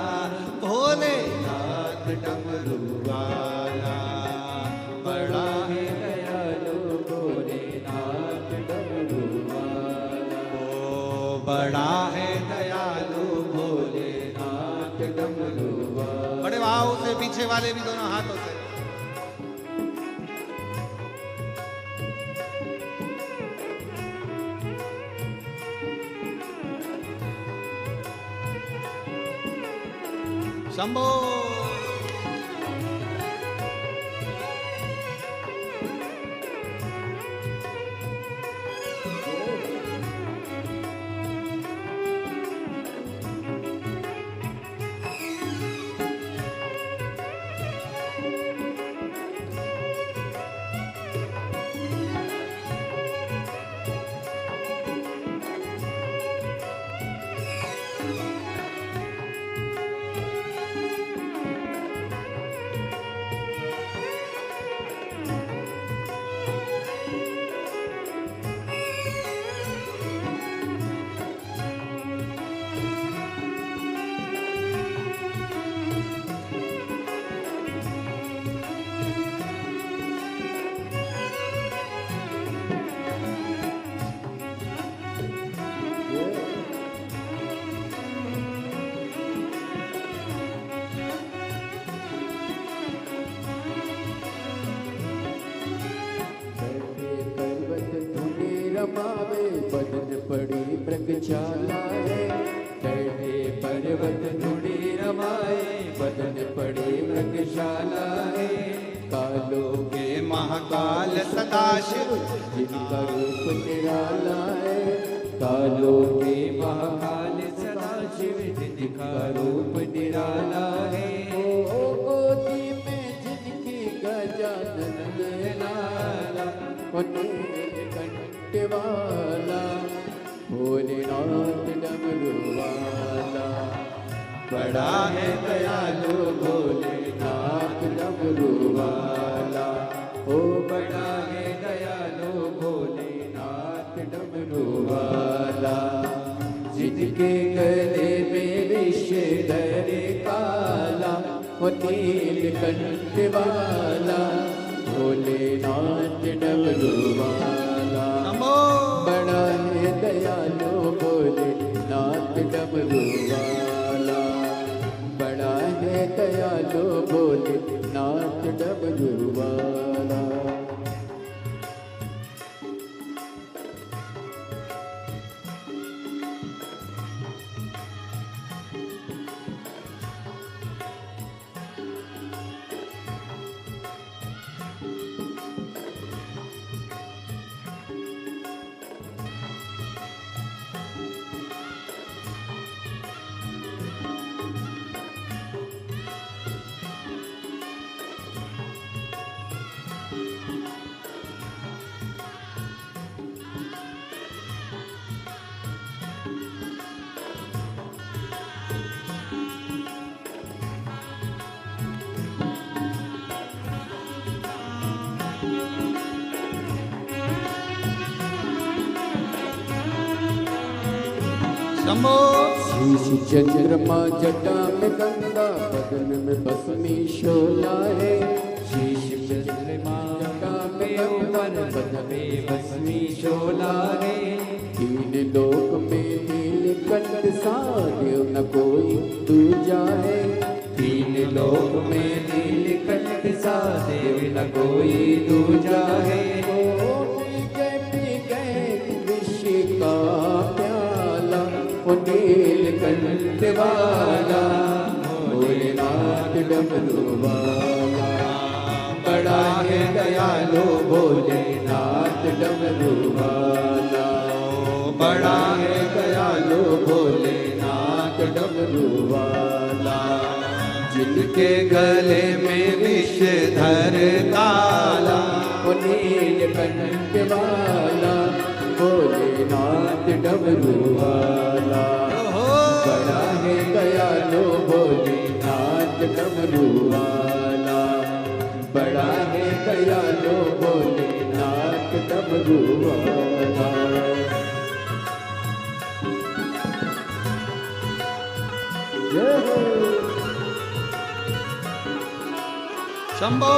भोलेनाथ डमरू वाला। बड़ा है दयालु भोलेनाथ डमरू वाला। ओ बड़ा है दयालु भोलेनाथ डमरू वाला। बड़े भाव से पीछे वाले भी दोनों हाथों से। शंभो। रमावे बदन पड़ी मृगशाला है। चढ़े पर्वत धूड़ी रमाए बदन पड़ी मृगशाला है। कालों के महाकाल सदाशिव जिनका रूप निराला है। कालों के महाकाल सदाशिव जिनका रूप निराला है। ओ गोदी में जिनकी गजानन लाला, नीलकंठ वाला भोलेनाथ डमरू वाला। बड़ा है दयालु भोलेनाथ डमरू वाला। ओ बड़ा है दयालु भोलेनाथ डमरू वाला। जिनके गले में विषधर काला, वो नीलकंठ वाला भोलेनाथ डमरू वाला। बड़ा है दयालु भोलेनाथ डमरू वाला। बड़ा है दयालु भोलेनाथ डमरू वाला। शंभो। शीश चंद्रमा जटा में गंगा, बदन में भस्मी शोला है। शीश चंद्रमा जटा में ऊपर, बदन में भस्मी शोला है। तीन लोक में नीलकंठ सा देव न कोई दूजा है। तीन लोक में नीलकंठ सा देव न कोई दूजा है। ओ पी गए विष का प्याला, ओ नीलकंठ वाला भोलेनाथ डमरू वाला। बड़ा है दयालु भोलेनाथ डमरू वाला। बड़ा है दयालु भोलेनाथ डमरू वाला। जिनके गले में विषधर काला, ओ नीलकंठ वाला भोलेनाथ डमरू वाला। बड़ा है दयालु भोलेनाथ डमरू वाला। बड़ा है दयालु भोलेनाथ डमरू वाला। जय हो शंभो।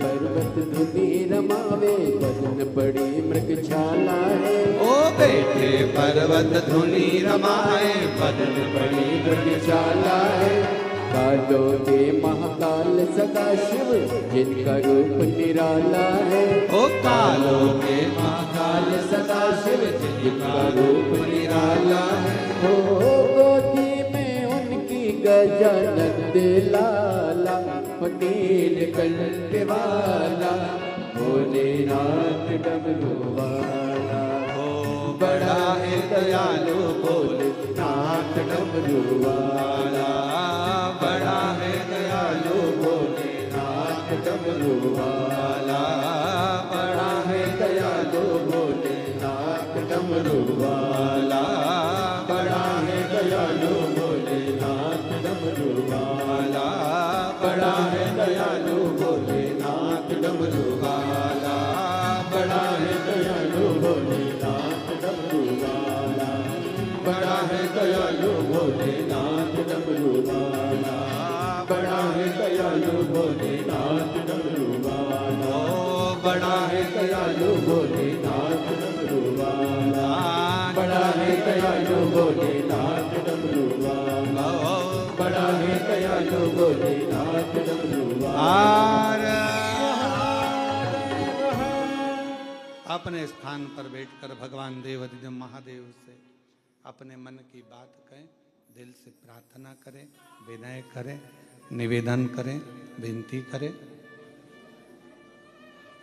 पर्वत धुनी रमावे बदन बड़ी मृगशाला है। ओ बेटे पर्वत धुनी रमाए बदन बड़ी मृगशाला है। कालों के महाकाल सदा शिव जिनका रूप निराला है। ओ कालों के महाकाल सदा शिव जिनका रूप निराला है। हो गोदी में उनकी गजानंद लाला नीलकंठ वाला भोलेनाथ डमरू वाला। हो बड़ा है दयालु भोलेनाथ डमरू वाला। बड़ा है दयालु भोलेनाथ डमरू वाला। बड़ा है दयालु भोलेनाथ डमरू वाला। बड़ा है दयालु भोलेनाथ डमरू वाला। बड़ा है दयालु भोलेनाथ डमरू वाला। बड़ा है दयालु भोलेनाथ डमरू वाला। बड़ा है दयालु भोलेनाथ डमरू वाला। बड़ा है दयालु भोलेनाथ डमरू वाला। बड़ा है दयालु भोलेनाथ डमरू वाला। बड़ा है दयालु भोलेनाथ डमरू वाला। बड़ा है दयालु भोलेनाथ डमरू वाला। अपने स्थान पर बैठकर भगवान देवाधिदेव महादेव से अपने मन की बात कहें, दिल से प्रार्थना करें, विनय करें, निवेदन करें, विनती करें।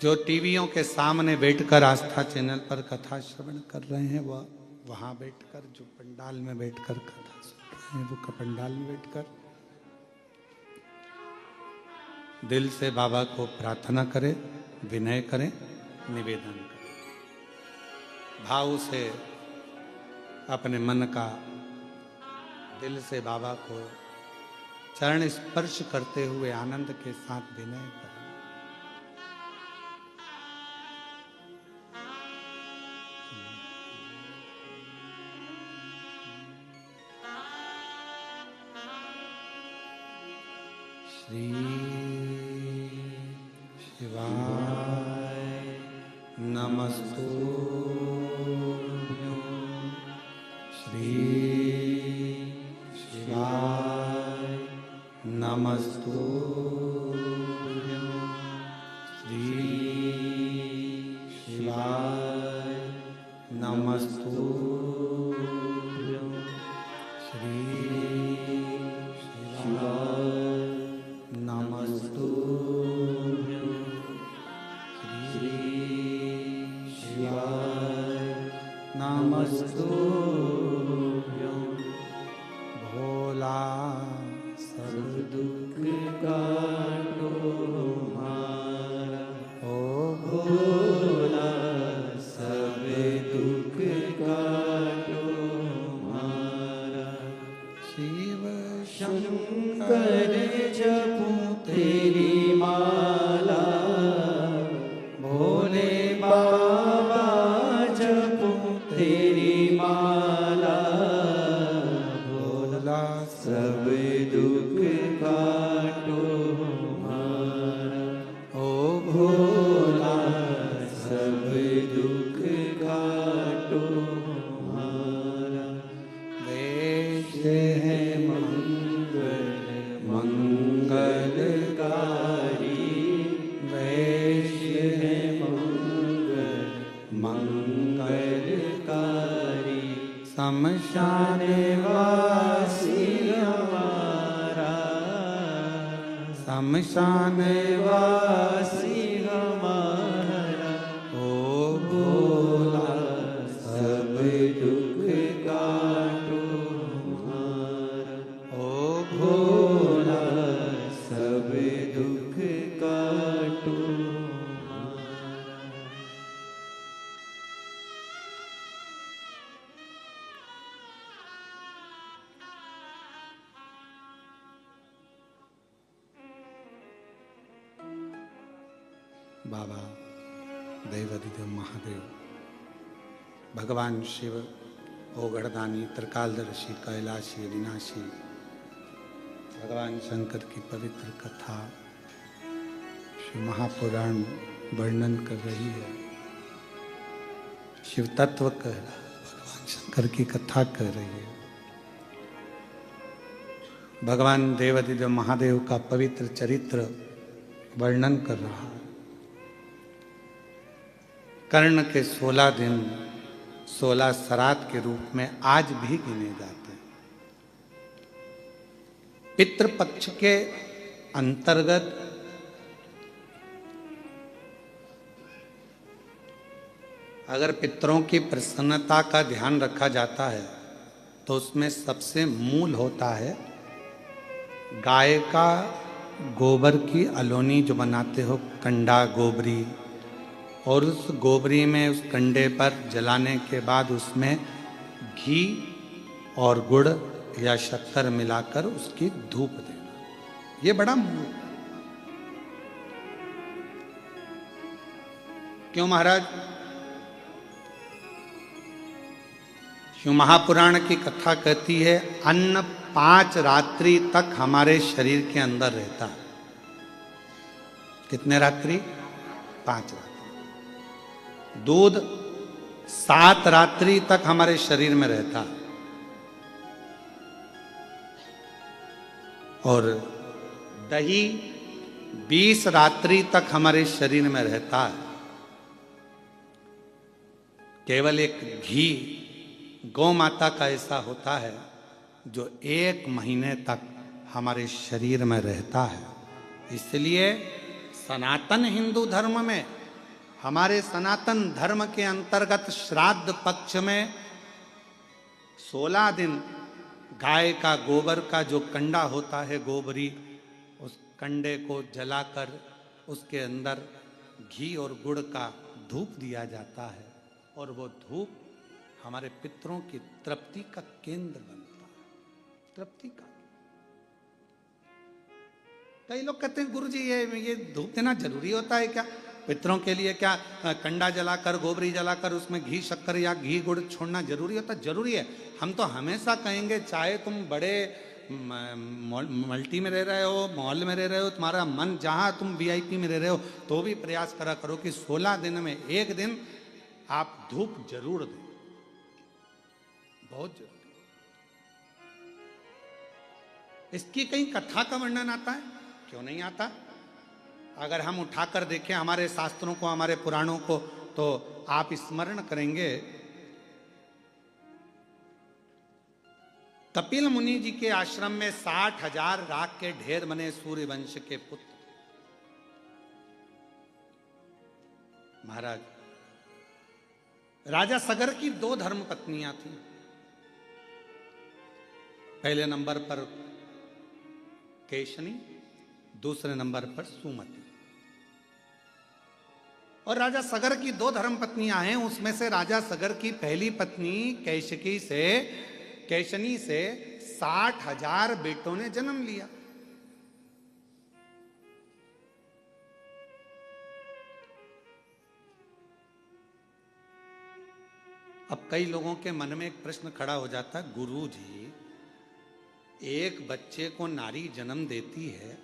जो टीवियों के सामने बैठकर आस्था चैनल पर कथा श्रवण कर रहे हैं वह वहां बैठकर, जो पंडाल में बैठकर कथा सुन रहे हैं वो पंडाल में बैठकर दिल से बाबा को प्रार्थना करें, विनय करें, निवेदन करें। भाव से अपने मन का दिल से बाबा को चरण स्पर्श करते हुए आनंद के साथ विनय करें। श्री शिवाय नमस्तुभ्यं। श्री शिवाय नमस्तुभ्यं। श्री शिवाय नमस्तुभ्यं। श्री शिवाय नमस्तुभ्यं। श्री शिवाय नमस्तुभ्यं। भोला सब दुख काटो हमारा। ओ भोला सब दुख काटो हमारा। शिव शंकर जपू तेरी माला। भोले बाबा जपू तेरी माला। भोला सब दुख काटो हमारा। ओ भोला सब दुख काटो हमारा। वैसे है मंगलकारी। वैश्य है मंगलकारी। शमशान वासी हमारा, शमशान वासी हमारा, ओ भोला सब दुख काटो हमारा, ओ भोला सब दुख काटो हमारा। बाबा देवाधिदेव महादेव, भगवान शिव, ओगढ़दानी, त्रिकालदर्शी, कैलाशी, अविनाशी, भगवान शंकर की पवित्र कथा शिव महापुराण वर्णन कर रही है। शिव तत्व कह रहा है, भगवान शंकर की कथा कह रही है। भगवान देवाधिदेव महादेव का पवित्र चरित्र वर्णन कर रहा है। कर्ण के 16 दिन 16 श्राद्ध के रूप में आज भी गिने जाते हैं। पितृपक्ष के अंतर्गत अगर पितरों की प्रसन्नता का ध्यान रखा जाता है तो उसमें सबसे मूल होता है गाय का गोबर की अलोनी जो बनाते हो, कंडा गोबरी, और उस गोबरी में उस कंडे पर जलाने के बाद उसमें घी और गुड़ या शक्कर मिलाकर उसकी धूप देना, ये बड़ा मूल। क्यों महाराज? शिव महापुराण की कथा कहती है अन्न 5 रात्रि तक हमारे शरीर के अंदर रहता है। कितने रात्रि? 5 रात्रि। दूध 7 रात्रि तक हमारे शरीर में रहता है और दही 20 रात्रि तक हमारे शरीर में रहता है। केवल एक घी गौ माता का ऐसा होता है जो 1 महीने तक हमारे शरीर में रहता है। इसलिए सनातन हिंदू धर्म में, हमारे सनातन धर्म के अंतर्गत श्राद्ध पक्ष में 16 दिन गाय का गोबर का जो कंडा होता है, गोबरी, उस कंडे को जलाकर उसके अंदर घी और गुड़ का धूप दिया जाता है और वो धूप हमारे पितरों की तृप्ति का केंद्र बनता है। तृप्ति का। कई लोग कहते हैं गुरुजी ये धूप देना जरूरी होता है क्या? पितरों के लिए क्या कंडा जलाकर, गोबरी जलाकर उसमें घी शक्कर या घी गुड़ छोड़ना जरूरी होता? जरूरी है। हम तो हमेशा कहेंगे, चाहे तुम बड़े मल्टी में रह रहे हो, मॉल में रह रहे हो, तुम्हारा मन जहां तुम वीआईपी में रह रहे हो, तो भी प्रयास करा करो कि 16 दिन में 1 दिन आप धूप जरूर दें। बहुत जरूरी। इसकी कहीं कथा का वर्णन आता है? क्यों नहीं आता? अगर हम उठाकर देखें हमारे शास्त्रों को, हमारे पुराणों को, तो आप स्मरण करेंगे कपिल मुनि जी के आश्रम में 60,000 राख के ढेर बने सूर्य वंश के पुत्र। महाराज, राजा सगर की 2 धर्म पत्नियां थीं। पहले नंबर पर केशनी, दूसरे नंबर पर सुमति। और राजा सगर की 2 धर्म पत्नियां हैं। उसमें से राजा सगर की पहली पत्नी केशनी से 60,000 बेटों ने जन्म लिया। अब कई लोगों के मन में एक प्रश्न खड़ा हो जाता है, गुरुजी, एक बच्चे को नारी जन्म देती है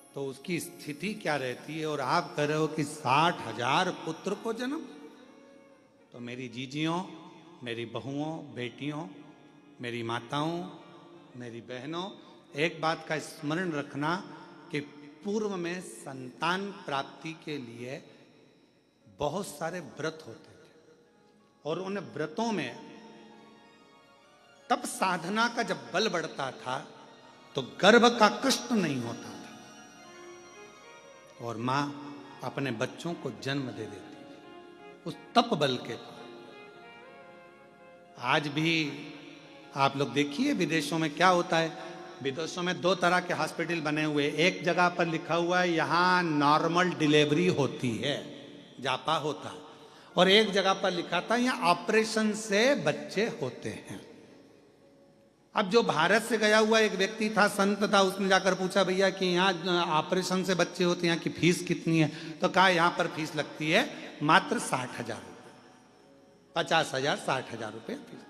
तो उसकी स्थिति क्या रहती है, और आप कह रहे हो कि 60,000 पुत्र को जन्म? तो मेरी जीजियों, मेरी बहुओं, बेटियों, मेरी माताओं, मेरी बहनों, एक बात का स्मरण रखना कि पूर्व में संतान प्राप्ति के लिए बहुत सारे व्रत होते थे और उन व्रतों में तब साधना का जब बल बढ़ता था तो गर्भ का कष्ट नहीं होता था और मां अपने बच्चों को जन्म दे देती थी उस तप बल के पर। आज भी आप लोग देखिए विदेशों में क्या होता है। विदेशों में 2 तरह के हॉस्पिटल बने हुए, एक जगह पर लिखा हुआ है यहां नॉर्मल डिलीवरी होती है, जापा होता है, और एक जगह पर लिखा था यहां ऑपरेशन से बच्चे होते हैं। अब जो भारत से गया हुआ एक व्यक्ति था, संत था, उसने जाकर पूछा भैया कि यहाँ ऑपरेशन से बच्चे होते हैं, यहाँ की फीस कितनी है? तो कहा यहाँ पर फीस लगती है मात्र 60,000 रुपये, 50,000 60,000 रुपये फीस।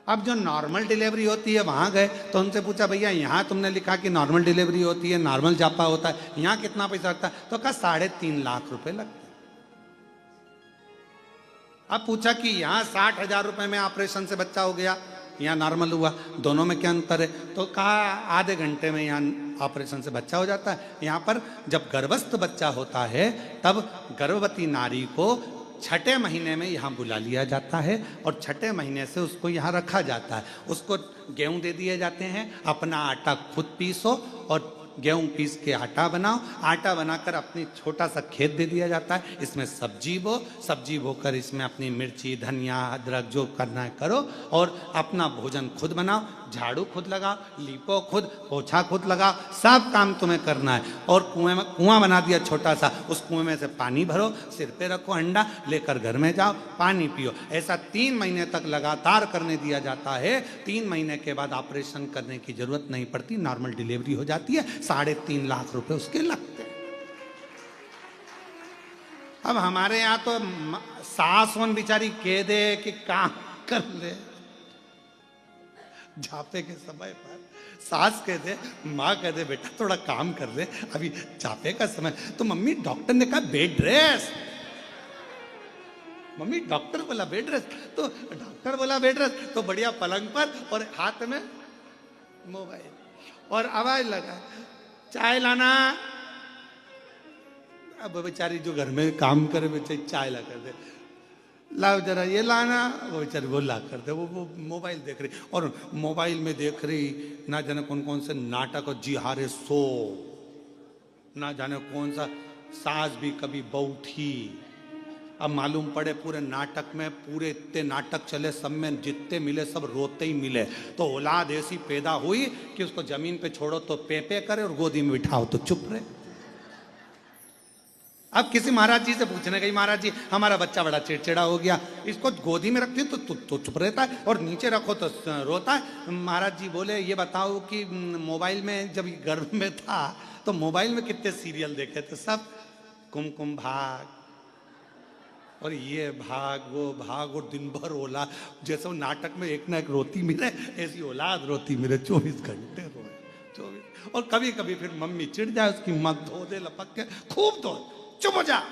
अब जो नॉर्मल डिलीवरी होती है वहां गए तो उनसे पूछा भैया यहाँ तुमने लिखा कि नॉर्मल डिलीवरी होती है, नॉर्मल जापा होता है, यहाँ कितना पैसा लगता है? तो कहा 3.5 लाख रुपए लगते हैं। अब पूछा कि यहाँ 60,000 रुपए में ऑपरेशन से बच्चा हो गया, यहाँ नॉर्मल हुआ, दोनों में क्या अंतर है? तो कहा आधे घंटे में यहाँ ऑपरेशन से बच्चा हो जाता है। यहाँ पर जब गर्भस्थ बच्चा होता है तब गर्भवती नारी को 6ठे महीने में यहाँ बुला लिया जाता है और 6ठे महीने से उसको यहाँ रखा जाता है। उसको गेहूं दे दिए जाते हैं, अपना आटा खुद पीसो और गेहूं पीस के आटा बनाओ, आटा बनाकर अपनी छोटा सा खेत दे दिया जाता है, इसमें सब्जी बो, सब्जी बोकर इसमें अपनी मिर्ची धनिया अदरक जो करना है करो और अपना भोजन खुद बनाओ, झाड़ू खुद लगाओ, लीपो खुद, पोछा खुद लगाओ, सब काम तुम्हें करना है। और कुआं बना दिया छोटा सा, उस कुएं में से पानी भरो, सिर पे रखो अंडा, लेकर घर में जाओ, पानी पियो। ऐसा 3 महीने तक लगातार करने दिया जाता है। 3 महीने के बाद ऑपरेशन करने की जरूरत नहीं पड़ती, नॉर्मल डिलीवरी हो जाती है। 3.5 लाख रुपए उसके लगते हैं। अब हमारे यहाँ तो सास वन बेचारी कह दे कि काम कर ले, जापे के समय पर सास कह दे, माँ कह दे बेटा थोड़ा काम कर ले, अभी जापे का समय। तो मम्मी डॉक्टर ने कहा बेड रेस्ट, मम्मी डॉक्टर बोला बेड रेस्ट, तो डॉक्टर बोला बेड रेस्ट, तो बढ़िया पलंग पर और हाथ में मोबाइल और आवाज लगा चाय लाना। अब बेचारी जो घर में काम करे बेचारी चाय ला कर दे, लाओ जरा ये लाना, वो बेचारी वो ला कर दे, वो मोबाइल देख रही और मोबाइल में देख रही ना जाने कौन कौन से नाटक और जी हारे सो, ना जाने कौन सा सास भी कभी बहू थी। अब मालूम पड़े पूरे नाटक में, पूरे इतने नाटक चले, सब में जितने मिले सब रोते ही मिले। तो औलाद ऐसी पैदा हुई कि उसको जमीन पे छोड़ो तो पे करे और गोदी में बिठाओ तो चुप रहे। अब किसी महाराज जी से पूछने गई, महाराज जी हमारा बच्चा बड़ा चिड़चिड़ा हो गया, इसको गोदी में रखती तो चुप रहता है और नीचे रखो तो रोता है। महाराज जी बोले ये बताओ कि मोबाइल में जब गर्भ में था तो मोबाइल में कितने सीरियल देखे थे? सब कुमकुम भाग और ये भाग वो दिन भर औलाद, जैसे नाटक में एक ना एक रोती मिले, ऐसी औलाद रोती मिले, 24 घंटे रोए 24। और कभी कभी फिर मम्मी चिढ़ जाए, उसकी मत धो दे लपक के, खूब धो, चुप हो जा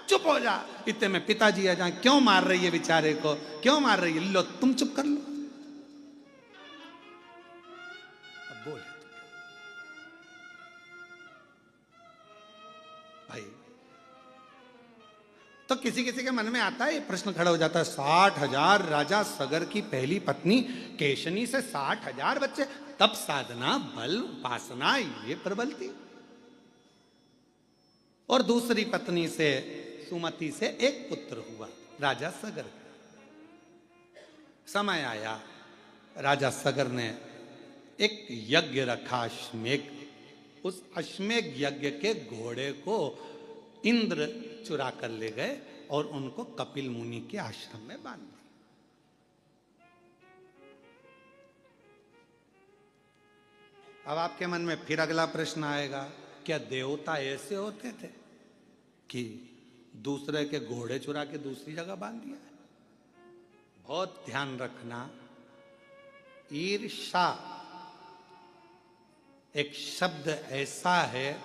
चुप हो जा। इतने में पिताजी आ जाए, क्यों मार रही है बेचारे को, क्यों मार रही है? लो तुम चुप कर लो। अब बोले भाई, तो किसी किसी के मन में आता है, ये प्रश्न खड़ा हो जाता है, 60,000 राजा सगर की पहली पत्नी केशनी से 60,000 बच्चे, तब साधना बल उपासना ये प्रबल थी। और दूसरी पत्नी से सुमति से एक पुत्र हुआ राजा सगर। समय आया, राजा सगर ने एक यज्ञ रखा अश्वमेघ। उस अश्वमेघ यज्ञ के घोड़े को इंद्र चुरा कर ले गए और उनको कपिल मुनि के आश्रम में बांध दिया। अब आपके मन में फिर अगला प्रश्न आएगा, क्या देवता ऐसे होते थे कि दूसरे के घोड़े चुरा के दूसरी जगह बांध दिया? बहुत ध्यान रखना, ईर्षा एक शब्द ऐसा है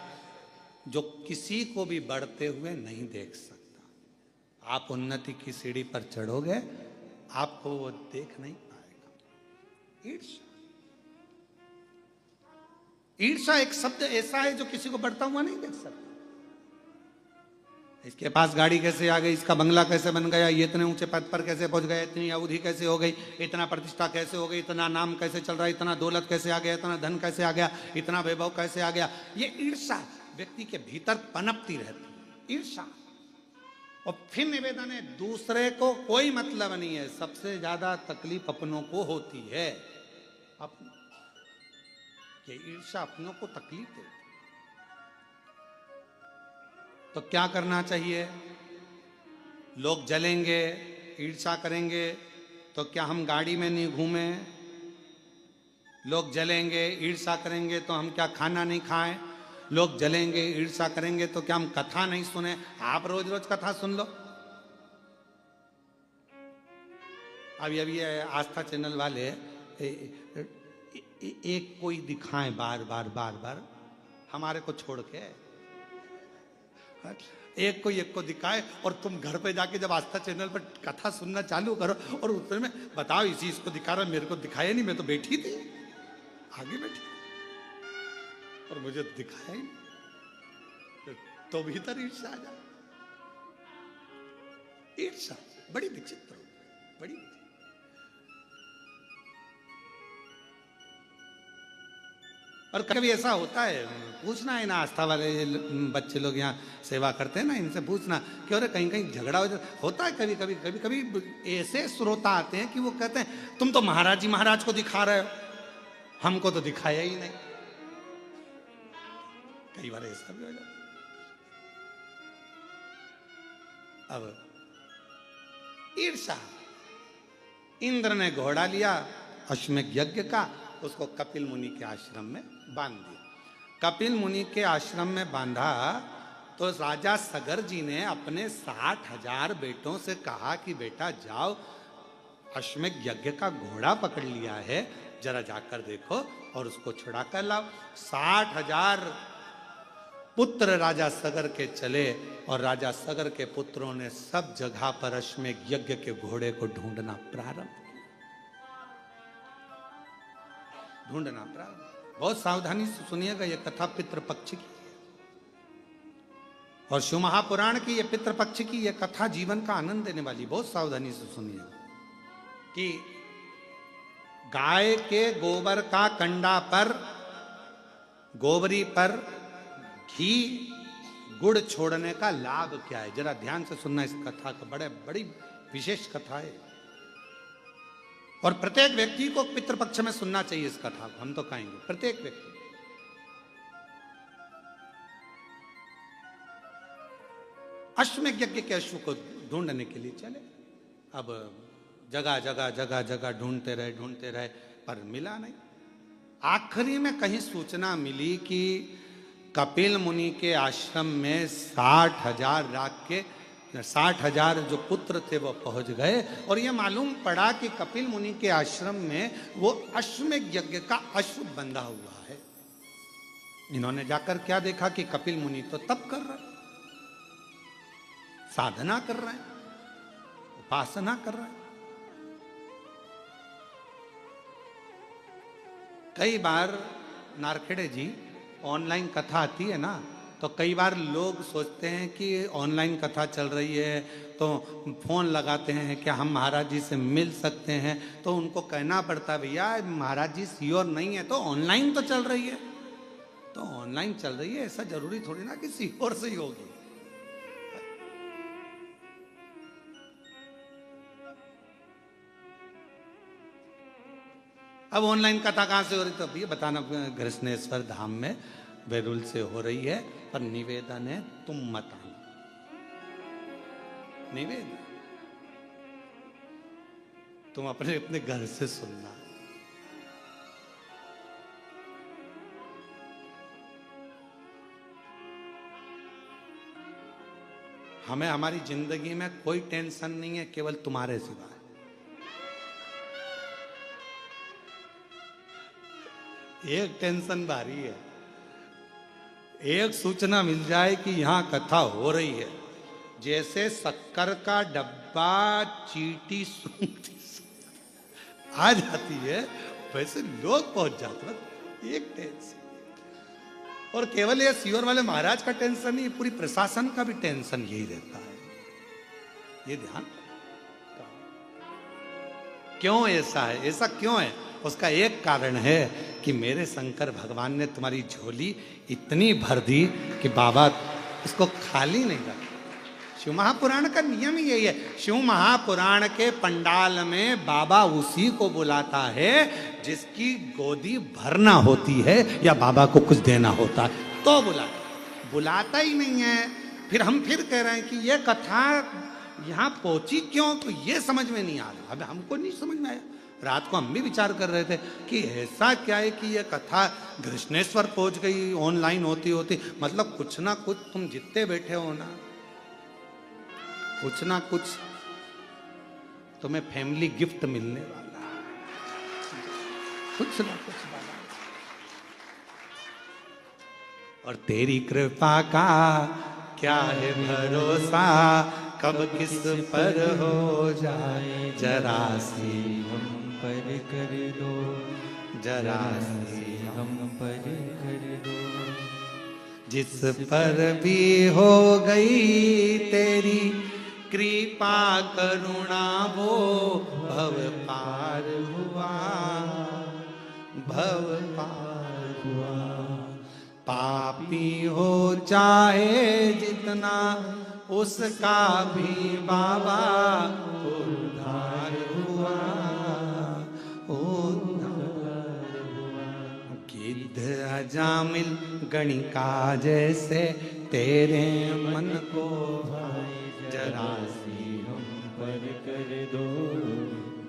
जो किसी को भी बढ़ते हुए नहीं देख सकता। आप उन्नति की सीढ़ी पर चढ़ोगे, आपको वो देख नहीं पाएगा। ईर्षा, ईर्षा एक शब्द ऐसा है जो किसी को बढ़ता हुआ नहीं देख सकता। इसके पास गाड़ी कैसे आ गई, इसका बंगला कैसे बन गया, ये इतने ऊंचे पद पर कैसे पहुंच गया, इतनी अवधि कैसे हो गई, इतना प्रतिष्ठा कैसे हो गई, इतना नाम कैसे चल रहा है, इतना दौलत कैसे आ गया, इतना धन कैसे आ गया, इतना वैभव कैसे आ गया। ये ईर्षा व्यक्ति के भीतर पनपती रहती, ईर्षा। और फिर निवेदन है, दूसरे को कोई मतलब नहीं है, सबसे ज्यादा तकलीफ अपनों को होती है। ये ईर्षा अपनों को तकलीफ देती। तो क्या करना चाहिए? लोग जलेंगे, ईर्षा करेंगे, तो क्या हम गाड़ी में नहीं घूमे? लोग जलेंगे, ईर्षा करेंगे, तो हम क्या खाना नहीं खाएं? लोग जलेंगे, ईर्षा करेंगे, तो क्या हम कथा नहीं सुने? आप रोज रोज कथा सुन लो। अभी आस्था चैनल वाले एक कोई दिखाएं बार बार बार बार, हमारे को छोड़ के एक को दिखाए, और तुम घर पे जाके जब आस्था चैनल पर कथा सुनना चालू करो और उसमें बताओ इसी इसको दिखा रहा, मेरे को दिखाया नहीं, मैं तो बैठी थी आगे बैठी और मुझे दिखाया ही नहीं, तो भीतर ईर्षा आ जाए। ईर्षा बड़ी विचित्र, बड़ी। और कभी ऐसा होता है, पूछना है ना, आस्था वाले बच्चे लोग यहाँ सेवा करते हैं ना, इनसे पूछना कि अरे कहीं कहीं झगड़ा होता है। कभी ऐसे श्रोता आते हैं कि वो कहते हैं तुम तो महाराज जी महाराज को दिखा रहे हो, हमको तो दिखाया ही नहीं। कई बार ऐसा भी हो जाता। अब ईर्षा, इंद्र ने घोड़ा लिया अश्वमेध यज्ञ का, उसको कपिल मुनि के आश्रम में बांध दिया। कपिल मुनि के आश्रम में बांधा तो राजा सगर जी ने अपने 60,000 बेटों से कहा कि बेटा जाओ, अश्वमेध यज्ञ का घोड़ा पकड़ लिया है, जरा जाकर देखो और उसको छुड़ा कर लाओ। 60,000 पुत्र राजा सगर के चले और राजा सगर के पुत्रों ने सब जगह पर अश्वमेध यज्ञ के घोड़े को ढूंढना प्रारंभ। बहुत सावधानी से सुनिएगा, यह कथा पितृपक्ष की और शिव महापुराण की यह पितृपक्ष की यह कथा जीवन का आनंद देने वाली। बहुत सावधानी से सुनिएगा कि गाय के गोबर का कंडा पर, गोबरी पर घी गुड़ छोड़ने का लाभ क्या है, जरा ध्यान से सुनना इस कथा का। बड़ी विशेष कथा है और प्रत्येक व्यक्ति को पितृपक्ष में सुनना चाहिए इस कथा को। हम तो कहेंगे प्रत्येक व्यक्ति। अश्वमेध यज्ञ के अश्व को ढूंढने के लिए चले। अब जगह जगह ढूंढते रहे पर मिला नहीं। आखिरी में कहीं सूचना मिली कि कपिल मुनि के आश्रम में 60,000 जो पुत्र थे वो पहुंच गए और ये मालूम पड़ा कि कपिल मुनि के आश्रम में वो अश्वमेध यज्ञ का अश्व बंधा हुआ है। इन्होंने जाकर क्या देखा कि कपिल मुनि तो तप कर रहे, साधना कर रहे हैं, उपासना कर रहे हैं। कई बार नारखेड़े जी ऑनलाइन कथा आती है ना, तो कई बार लोग सोचते हैं कि ऑनलाइन कथा चल रही है तो फोन लगाते हैं क्या हम महाराज जी से मिल सकते हैं, तो उनको कहना पड़ता है भैया महाराज जी श्योर नहीं है, तो ऑनलाइन तो चल रही है, तो ऑनलाइन चल रही है, ऐसा जरूरी थोड़ी ना कि श्योर से ही होगी। अब ऑनलाइन कथा कहां से हो रही, तो भैया बताना, कृष्णेश्वर धाम में बेरुल से हो रही है, पर निवेदन है तुम मत आना। निवेदन तुम अपने अपने घर से सुनना। हमें हमारी जिंदगी में कोई टेंशन नहीं है केवल तुम्हारे सिवा। एक टेंशन भारी है, एक सूचना मिल जाए कि यहां कथा हो रही है, जैसे शक्कर का डब्बा चीटी सूंघती आ जाती है वैसे लोग पहुंच जाते हैं। एक टेंशन और केवल ये सीवर वाले महाराज का टेंशन नहीं, पूरी प्रशासन का भी टेंशन यही रहता है। ये ध्यान क्यों ऐसा है, ऐसा क्यों है? उसका एक कारण है कि मेरे शंकर भगवान ने तुम्हारी झोली इतनी भर दी कि बाबा इसको खाली नहीं रखा। शिव महापुराण का नियम ही यही है। शिव महापुराण के पंडाल में बाबा उसी को बुलाता है जिसकी गोदी भरना होती है या बाबा को कुछ देना होता है तो बुलाता ही नहीं है। फिर हम फिर कह रहे हैं कि ये कथा यहाँ पहुंची क्यों, तो ये समझ में नहीं आ रहा। अब हमको नहीं समझ में आया। रात को हम भी विचार कर रहे थे कि ऐसा क्या है कि ये कथा कृष्णेश्वर पहुंच गई ऑनलाइन होती होती। मतलब कुछ ना कुछ तुम जितने बैठे हो ना, कुछ ना कुछ तुम्हें फैमिली गिफ्ट मिलने वाला है, कुछ ना कुछ वाला। और तेरी कृपा का क्या है भरोसा, कब किस पर हो जाए जरा सी हम पर कर दो, जरा सी हम पर कर दो। जिस पर भी हो गई तेरी कृपा करुणा वो भव पार हुआ, भव पार हुआ। पापी हो चाहे जितना उसका भी बाबा उद्धार हुआ, उद्धार हुआ। गिद्ध अजामिल गणिका जैसे तेरे मन को जरा सी हम पर कर दो,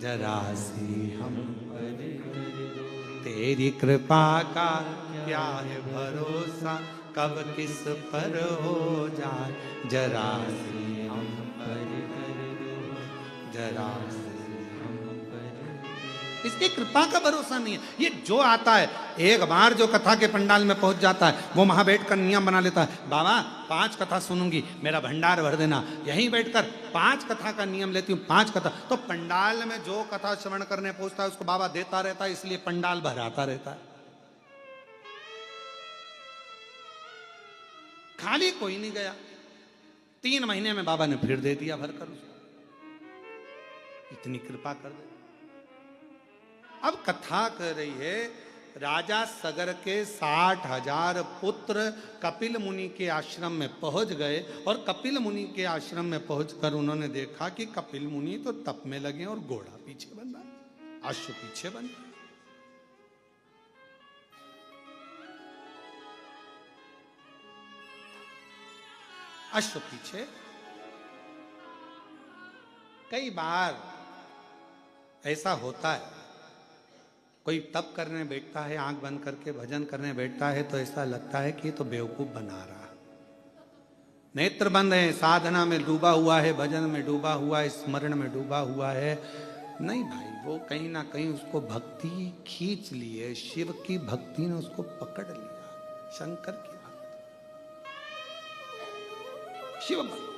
जरा सी हम पर कर दो। तेरी कृपा का क्या है भरोसा, कब किस पर हो जाए जरा सी हम पर कर दो, जरा सी। हम पर कर दो। इसकी कृपा का भरोसा नहीं है। ये जो आता है एक बार जो कथा के पंडाल में पहुंच जाता है वो वहां बैठकर नियम बना लेता है, बाबा 5 कथा सुनूंगी, मेरा भंडार भर देना। यहीं बैठकर 5 कथा का नियम लेती हूँ, 5 कथा। तो पंडाल में जो कथा श्रवण करने पहुंचता है उसको बाबा देता रहता है, इसलिए पंडाल भराता रहता है। खाली कोई नहीं गया। 3 महीने में बाबा ने फिर दे दिया भरकर उसको। इतनी कृपा कर दे। अब कथा कह रही है राजा सगर के 60,000 पुत्र कपिल मुनि के आश्रम में पहुंच गए और कपिल मुनि के आश्रम में पहुंचकर उन्होंने देखा कि कपिल मुनि तो तप में लगे और घोड़ा पीछे बन रहा है, अश्व पीछे बन रहा है। अश्व पीछे। कई बार ऐसा होता है, कोई तप करने बैठता है, आंख बंद करके भजन करने बैठता है तो ऐसा लगता है कि ये तो बेवकूफ बना रहा। नेत्र बंद है, साधना में डूबा हुआ है, भजन में डूबा हुआ है, स्मरण में डूबा हुआ है। नहीं भाई, वो कहीं ना कहीं उसको भक्ति खींच ली है, शिव की भक्ति ने उसको पकड़ लिया, शंकर की शिव भक्त।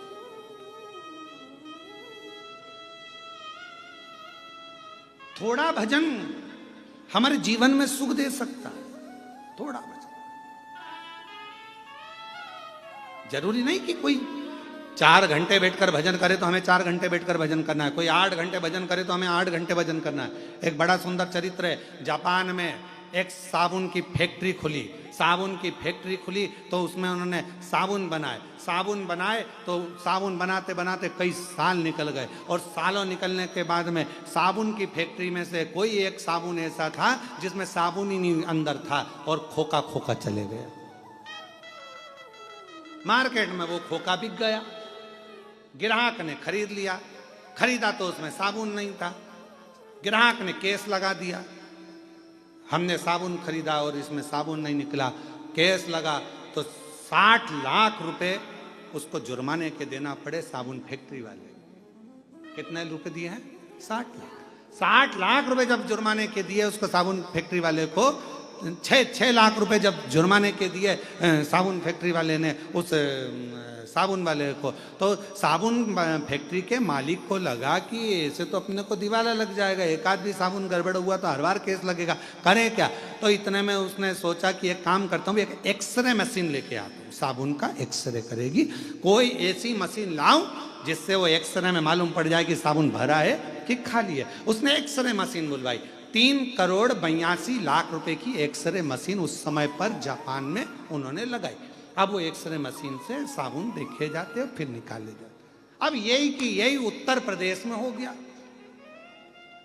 थोड़ा भजन हमारे जीवन में सुख दे सकता है, थोड़ा भजन। जरूरी नहीं कि कोई 4 घंटे बैठकर भजन करे तो हमें 4 घंटे बैठकर भजन करना है, कोई 8 घंटे भजन करे तो हमें 8 घंटे भजन करना है। एक बड़ा सुंदर चरित्र है, जापान में एक साबुन की फैक्ट्री खुली। साबुन की फैक्ट्री खुली तो उसमें उन्होंने साबुन बनाए तो साबुन बनाते बनाते कई साल निकल गए और सालों निकलने के बाद में साबुन की फैक्ट्री में से कोई एक साबुन ऐसा था जिसमें साबुन ही नहीं अंदर था और खोखा खोखा चले गया। मार्केट में वो खोखा बिक गया, ग्राहक ने खरीद लिया, खरीदा तो उसमें साबुन नहीं था। ग्राहक ने केस लगा दिया, हमने साबुन खरीदा और इसमें साबुन नहीं निकला। केस लगा तो 60 लाख रुपए उसको जुर्माने के देना पड़े साबुन फैक्ट्री वाले। कितने रुपए दिए हैं? 60 लाख। 60 लाख रुपए जब जुर्माने के दिए उसको साबुन फैक्ट्री वाले को, 6 लाख रुपए जब जुर्माने के दिए साबुन फैक्ट्री वाले ने उस साबुन वाले को। तो साबुन फैक्ट्री के मालिक को लगा कि ऐसे तो अपने को दिवाला लग जाएगा, एक आध भी साबुन गड़बड़ हुआ तो हर बार केस लगेगा, करें क्या। तो इतने में उसने सोचा कि एक काम करता हूँ, एक एक्सरे मशीन लेके आता हूँ, साबुन का एक्सरे करेगी, कोई ऐसी मशीन लाऊं जिससे वो एक्सरे में मालूम पड़ जाए कि साबुन भरा है कि खाली है। उसने एक्सरे मशीन बुलवाई, 3,82,00,000 रुपए की एक्सरे मशीन उस समय पर जापान में उन्होंने लगाई। अब वो एक्सरे मशीन से साबुन देखे जाते और फिर निकाले जाते। अब यही कि यही उत्तर प्रदेश में हो गया,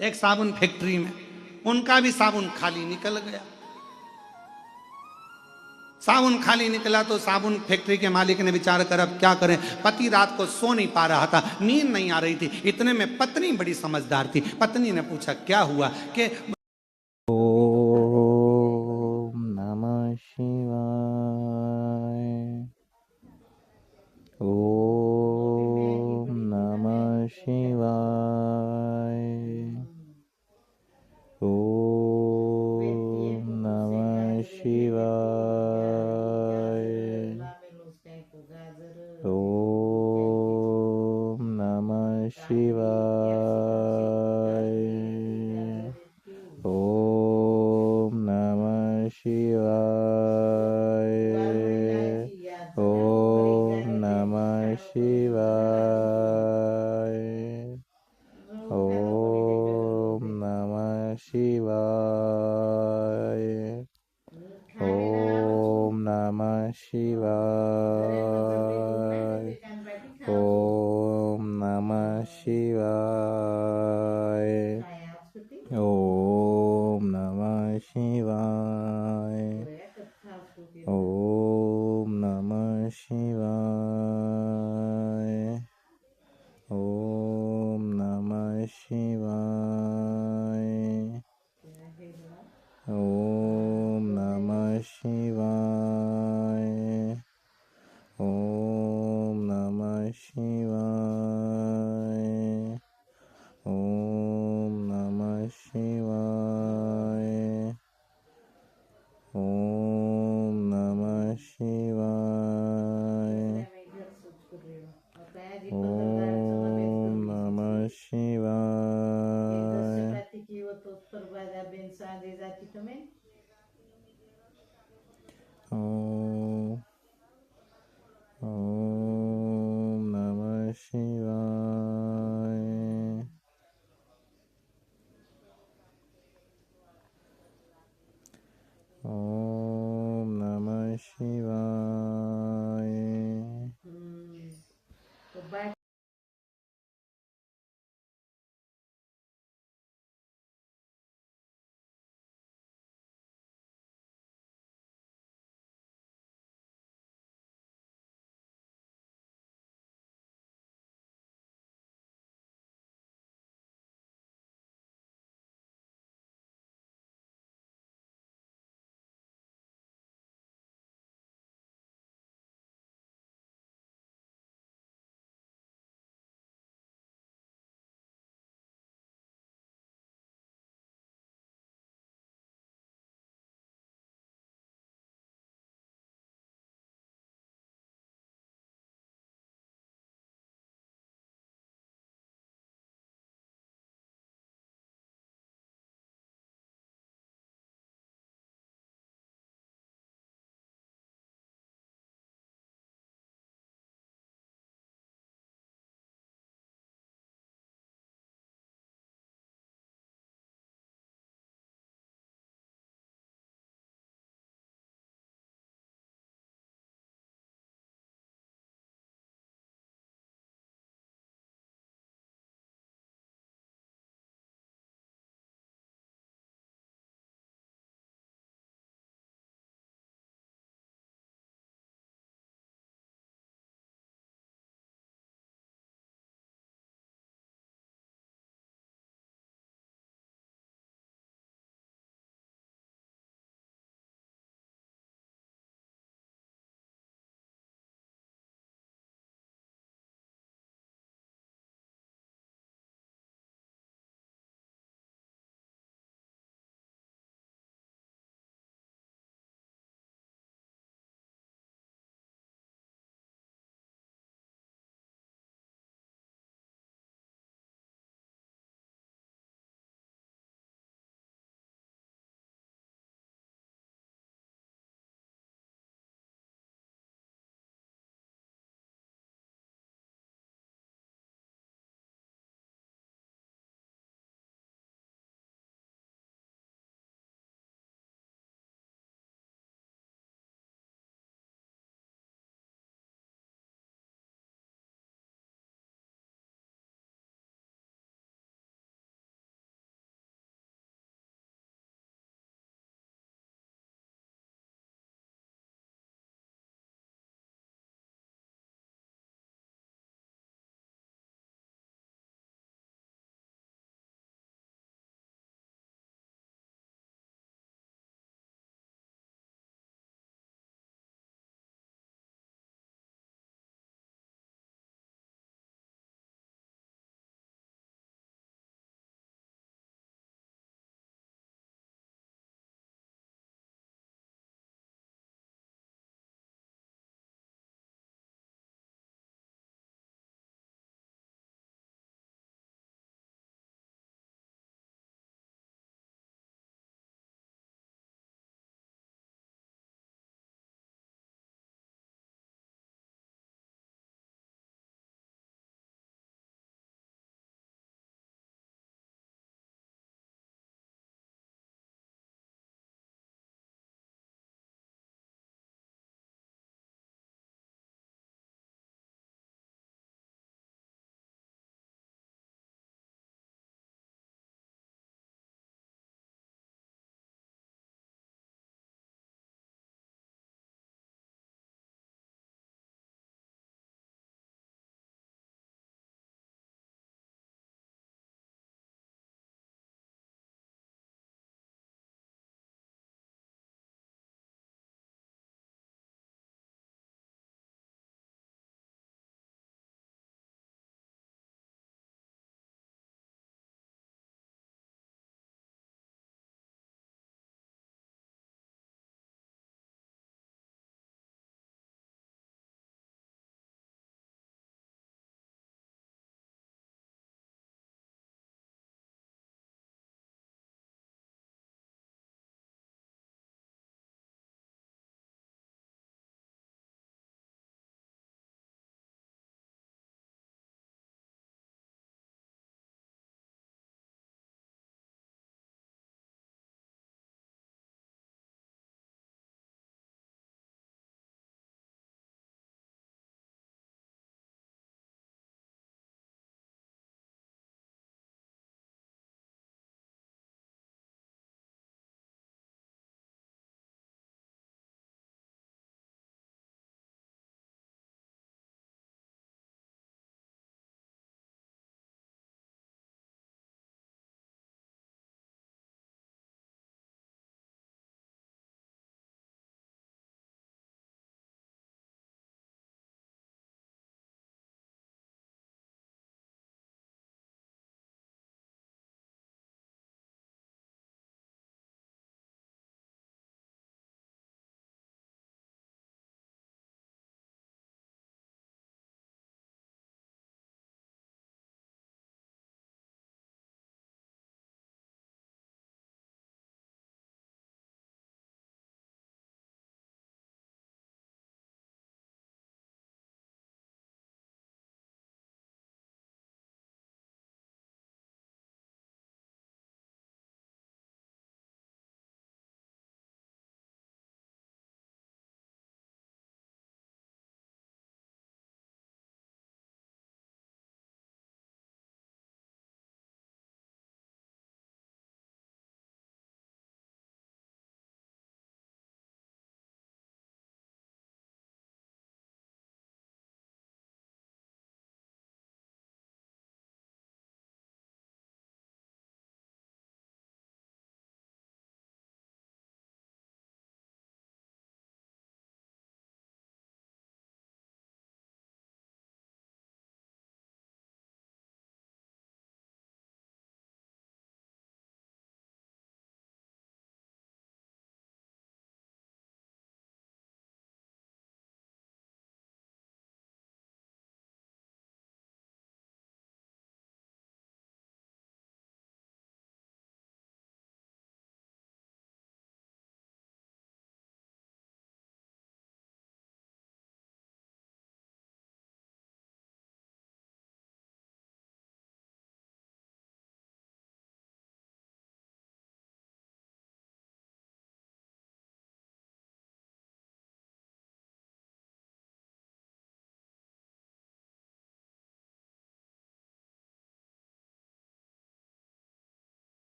एक साबुन फैक्ट्री में उनका भी साबुन खाली निकल गया। साबुन खाली निकला तो साबुन फैक्ट्री के मालिक ने विचार कर अब क्या करें, पति रात को सो नहीं पा रहा था, नींद नहीं आ रही थी। इतने में पत्नी बड़ी समझदार थी, पत्नी ने पूछा क्या हुआ कि ओम नमः शिवाय। ओम नमः शिवाय। ओम नमः शिवाय। ओम नमः शिवाय। ओम नमः शिवाय। ओम नमः शिवाय। ओम नमः शिवाय। ओम नमः शिवाय। ओम नमः शिवाय। ओम नमः शिवाय। ओम नमः शिवाय। ओम नमः शिवाय। ओम नमः शिवाय। ओम नमः शिवाय। ओम नमः शिवाय। ओम नमः शिवाय। ओम नमः शिवाय। ओम